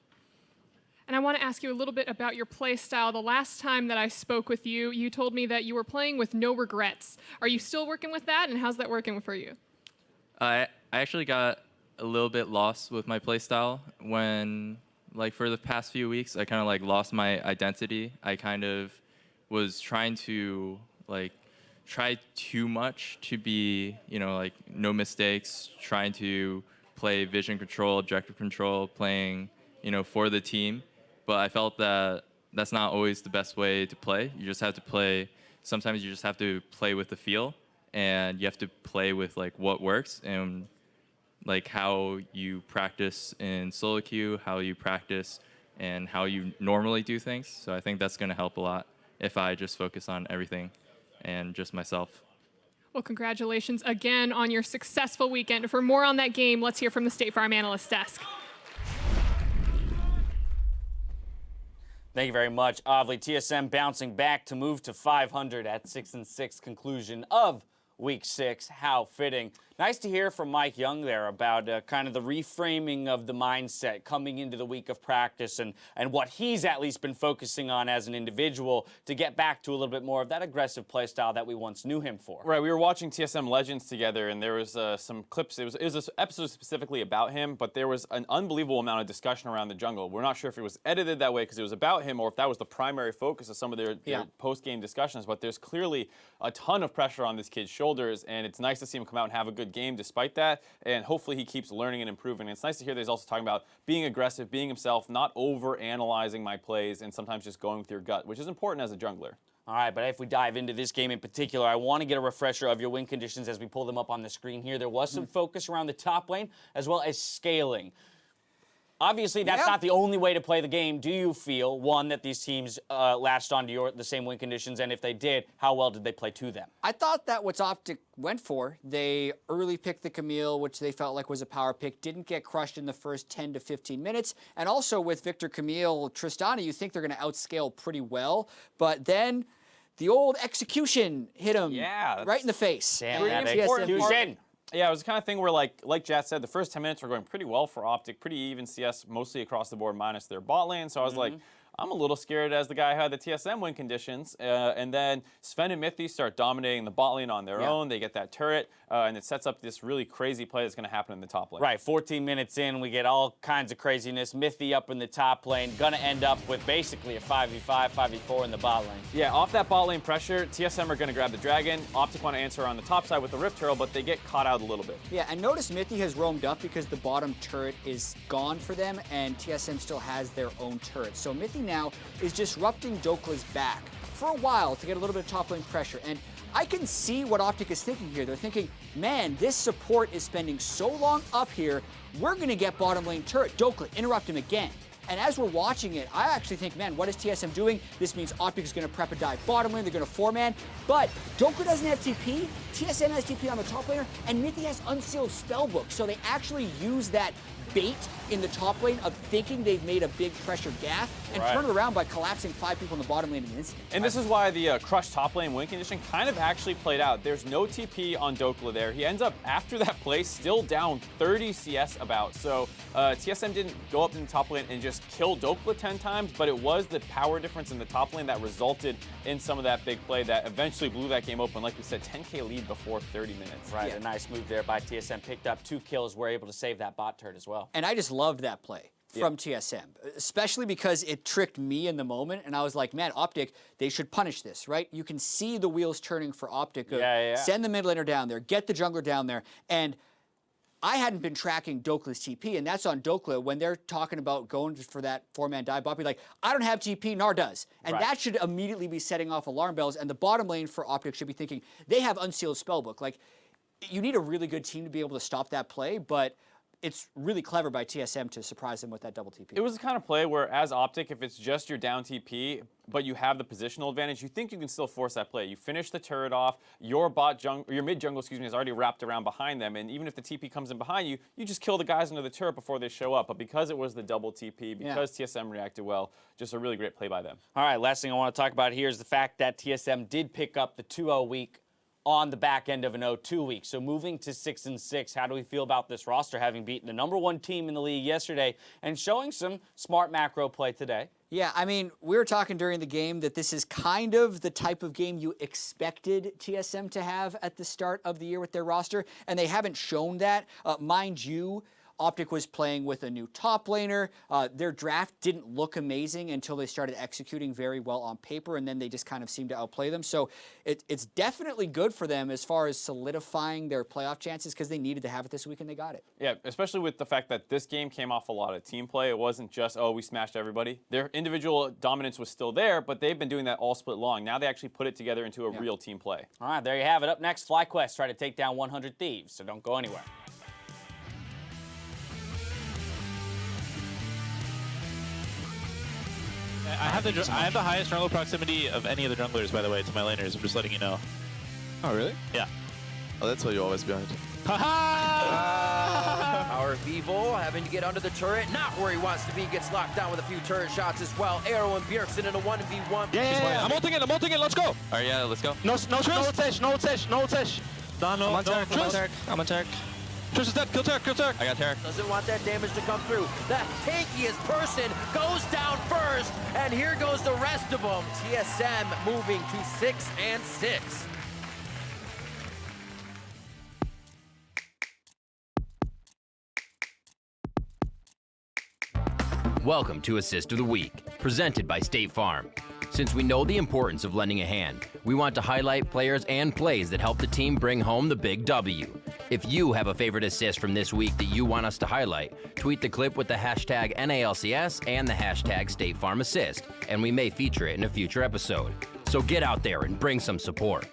[SPEAKER 19] And I want to ask you a little bit about your play style. The last time that I spoke with you, you told me that you were playing with no regrets. Are you still working with that, and how's that working for you?
[SPEAKER 11] I actually got a little bit lost with my play style when, like, for the past few weeks, I kind of like lost my identity. I kind of was trying to like try too much to be, you know, like no mistakes, trying to play vision control, objective control, playing, you know, for the team. But I felt that that's not always the best way to play. You just have to play. Sometimes you just have to play with the feel, and you have to play with like what works and like how you practice in solo queue, how you practice, and how you normally do things. So I think that's going to help a lot if I just focus on everything and just myself.
[SPEAKER 19] Well, congratulations again on your successful weekend. For more on that game, let's hear from the State Farm Analyst Desk.
[SPEAKER 5] Thank you very much, Avli. TSM bouncing back to move to 500 at 6-6 conclusion of Week 6. How fitting. Nice to hear from Mike Young there about kind of the reframing of the mindset coming into the week of practice and what he's at least been focusing on as an individual to get back to a little bit more of that aggressive play style that we once knew him for.
[SPEAKER 10] Right, we were watching TSM Legends together, and there was some clips. It was an episode specifically about him, but there was an unbelievable amount of discussion around the jungle. We're not sure if it was edited that way because it was about him or if that was the primary focus of some of their post-game discussions, but there's clearly a ton of pressure on this kid's shoulders, and it's nice to see him come out and have a good game despite that, and hopefully he keeps learning and improving. And it's nice to hear that he's also talking about being aggressive, being himself, not over-analyzing my plays, and sometimes just going with your gut, which is important as a jungler.
[SPEAKER 5] All right, but if we dive into this game in particular, I want to get a refresher of your win conditions as we pull them up on the screen here. There was some focus around the top lane as well as scaling. Obviously, that's not the only way to play the game. Do you feel, one, that these teams latched onto the same win conditions, and if they did, how well did they play to them?
[SPEAKER 9] I thought that what Optic went for. They early picked the Camille, which they felt like was a power pick, didn't get crushed in the first 10 to 15 minutes. And also with Victor Camille, Tristana, you think they're going to outscale pretty well. But then the old execution hit him right in the face.
[SPEAKER 5] Damn, that execution.
[SPEAKER 10] Yeah, it was the kind of thing where, like Jat said, the first 10 minutes were going pretty well for Optic, pretty even CS mostly across the board minus their bot lane. So I was like, I'm a little scared as the guy who had the TSM win conditions. And then Sven and Mithy start dominating the bot lane on their own. They get that turret, and it sets up this really crazy play that's going to happen in the top lane.
[SPEAKER 5] Right, 14 minutes in, we get all kinds of craziness. Mithy up in the top lane, going to end up with basically a 5v5, 5v4 in the bot lane.
[SPEAKER 10] Yeah, off that bot lane pressure, TSM are going to grab the dragon. Optic want to answer on the top side with the Rift Turtle, but they get caught out a little bit.
[SPEAKER 9] Yeah, and notice Mithy has roamed up because the bottom turret is gone for them, and TSM still has their own turret. So Mithy now is disrupting Dokla's back for a while to get a little bit of top lane pressure. And I can see what Optic is thinking here. They're thinking, man, this support is spending so long up here, we're going to get bottom lane turret. Dokla, interrupt him again. And as we're watching it, I actually think, man, what is TSM doing? This means Optic is going to prep a dive bottom lane. They're going to four-man. But Dokla doesn't have TP. TSM has TP on the top laner. And Mithy has Unsealed Spellbook. So they actually use that bait in the top lane of thinking they've made a big pressure gap and turn it around by collapsing 5 people in the bottom lane in an instant.
[SPEAKER 10] And this is why the crushed top lane win condition kind of actually played out. There's no TP on Dokla there. He ends up, after that play, still down 30 CS about. So TSM didn't go up in the top lane and just kill Dokla 10 times, but it was the power difference in the top lane that resulted in some of that big play that eventually blew that game open. Like we said, 10K lead before 30 minutes.
[SPEAKER 5] Right, a nice move there by TSM. Picked up 2 kills, were able to save that bot turret as well.
[SPEAKER 9] And I just loved that play from TSM, especially because it tricked me in the moment. And I was like, man, Optic, they should punish this, right? You can see the wheels turning for Optic. Send the mid laner down there, get the jungler down there. And I hadn't been tracking Dokla's TP, and that's on Dokla when they're talking about going for that 4-man dive. Bot be like, I don't have TP, Nar does. And that should immediately be setting off alarm bells. And the bottom lane for Optic should be thinking, they have Unsealed Spellbook. Like, you need a really good team to be able to stop that play, but it's really clever by TSM to surprise them with that double TP.
[SPEAKER 10] It was the kind of play where, as Optic, if it's just your down TP, but you have the positional advantage, you think you can still force that play. You finish the turret off, your mid jungle, is already wrapped around behind them, and even if the TP comes in behind you, you just kill the guys under the turret before they show up. But because it was the double TP, because TSM reacted well, just a really great play by them.
[SPEAKER 5] All right, last thing I want to talk about here is the fact that TSM did pick up the 2-0 week
[SPEAKER 20] on the back end of an 0-2 week. So moving to 6-6, how do we feel about this roster having beaten the #1 team in the league yesterday and showing some smart macro play today?
[SPEAKER 9] Yeah, I mean, we were talking during the game that this is kind of the type of game you expected TSM to have at the start of the year with their roster, and they haven't shown that. Mind you, Optic was playing with a new top laner. Their draft didn't look amazing until they started executing very well on paper, and then they just kind of seemed to outplay them. So it's definitely good for them as far as solidifying their playoff chances because they needed to have it this week, and they got it.
[SPEAKER 10] Yeah, especially with the fact that this game came off a lot of team play. It wasn't just, oh, we smashed everybody. Their individual dominance was still there, but they've been doing that all split long. Now they actually put it together into a real team play.
[SPEAKER 20] All right, there you have it. Up next, FlyQuest try to take down 100 Thieves, so don't go anywhere.
[SPEAKER 21] I have the highest jungle proximity of any of the junglers, by the way, to my laners. I'm just letting you know.
[SPEAKER 3] Oh, really?
[SPEAKER 21] Yeah.
[SPEAKER 3] Oh, that's why you're always behind.
[SPEAKER 17] Power of Evil having to get under the turret. Not where he wants to be. Gets locked down with a few turret shots as well. Arrow and Bjergsen in a 1v1.
[SPEAKER 21] Yeah, I'm ulting it, let's go. All right, yeah, let's go. No sesh. I'm a Turk. Trish is dead, kill Turk. I got Turk.
[SPEAKER 17] Doesn't want that damage to come through. The tankiest person goes down first, and here goes the rest of them. TSM moving to 6-6.
[SPEAKER 22] Welcome to Assist of the Week, presented by State Farm. Since we know the importance of lending a hand, we want to highlight players and plays that help the team bring home the big W. If you have a favorite assist from this week that you want us to highlight, tweet the clip with the hashtag NALCS and the hashtag StateFarmAssist, and we may feature it in a future episode. So get out there and bring some support.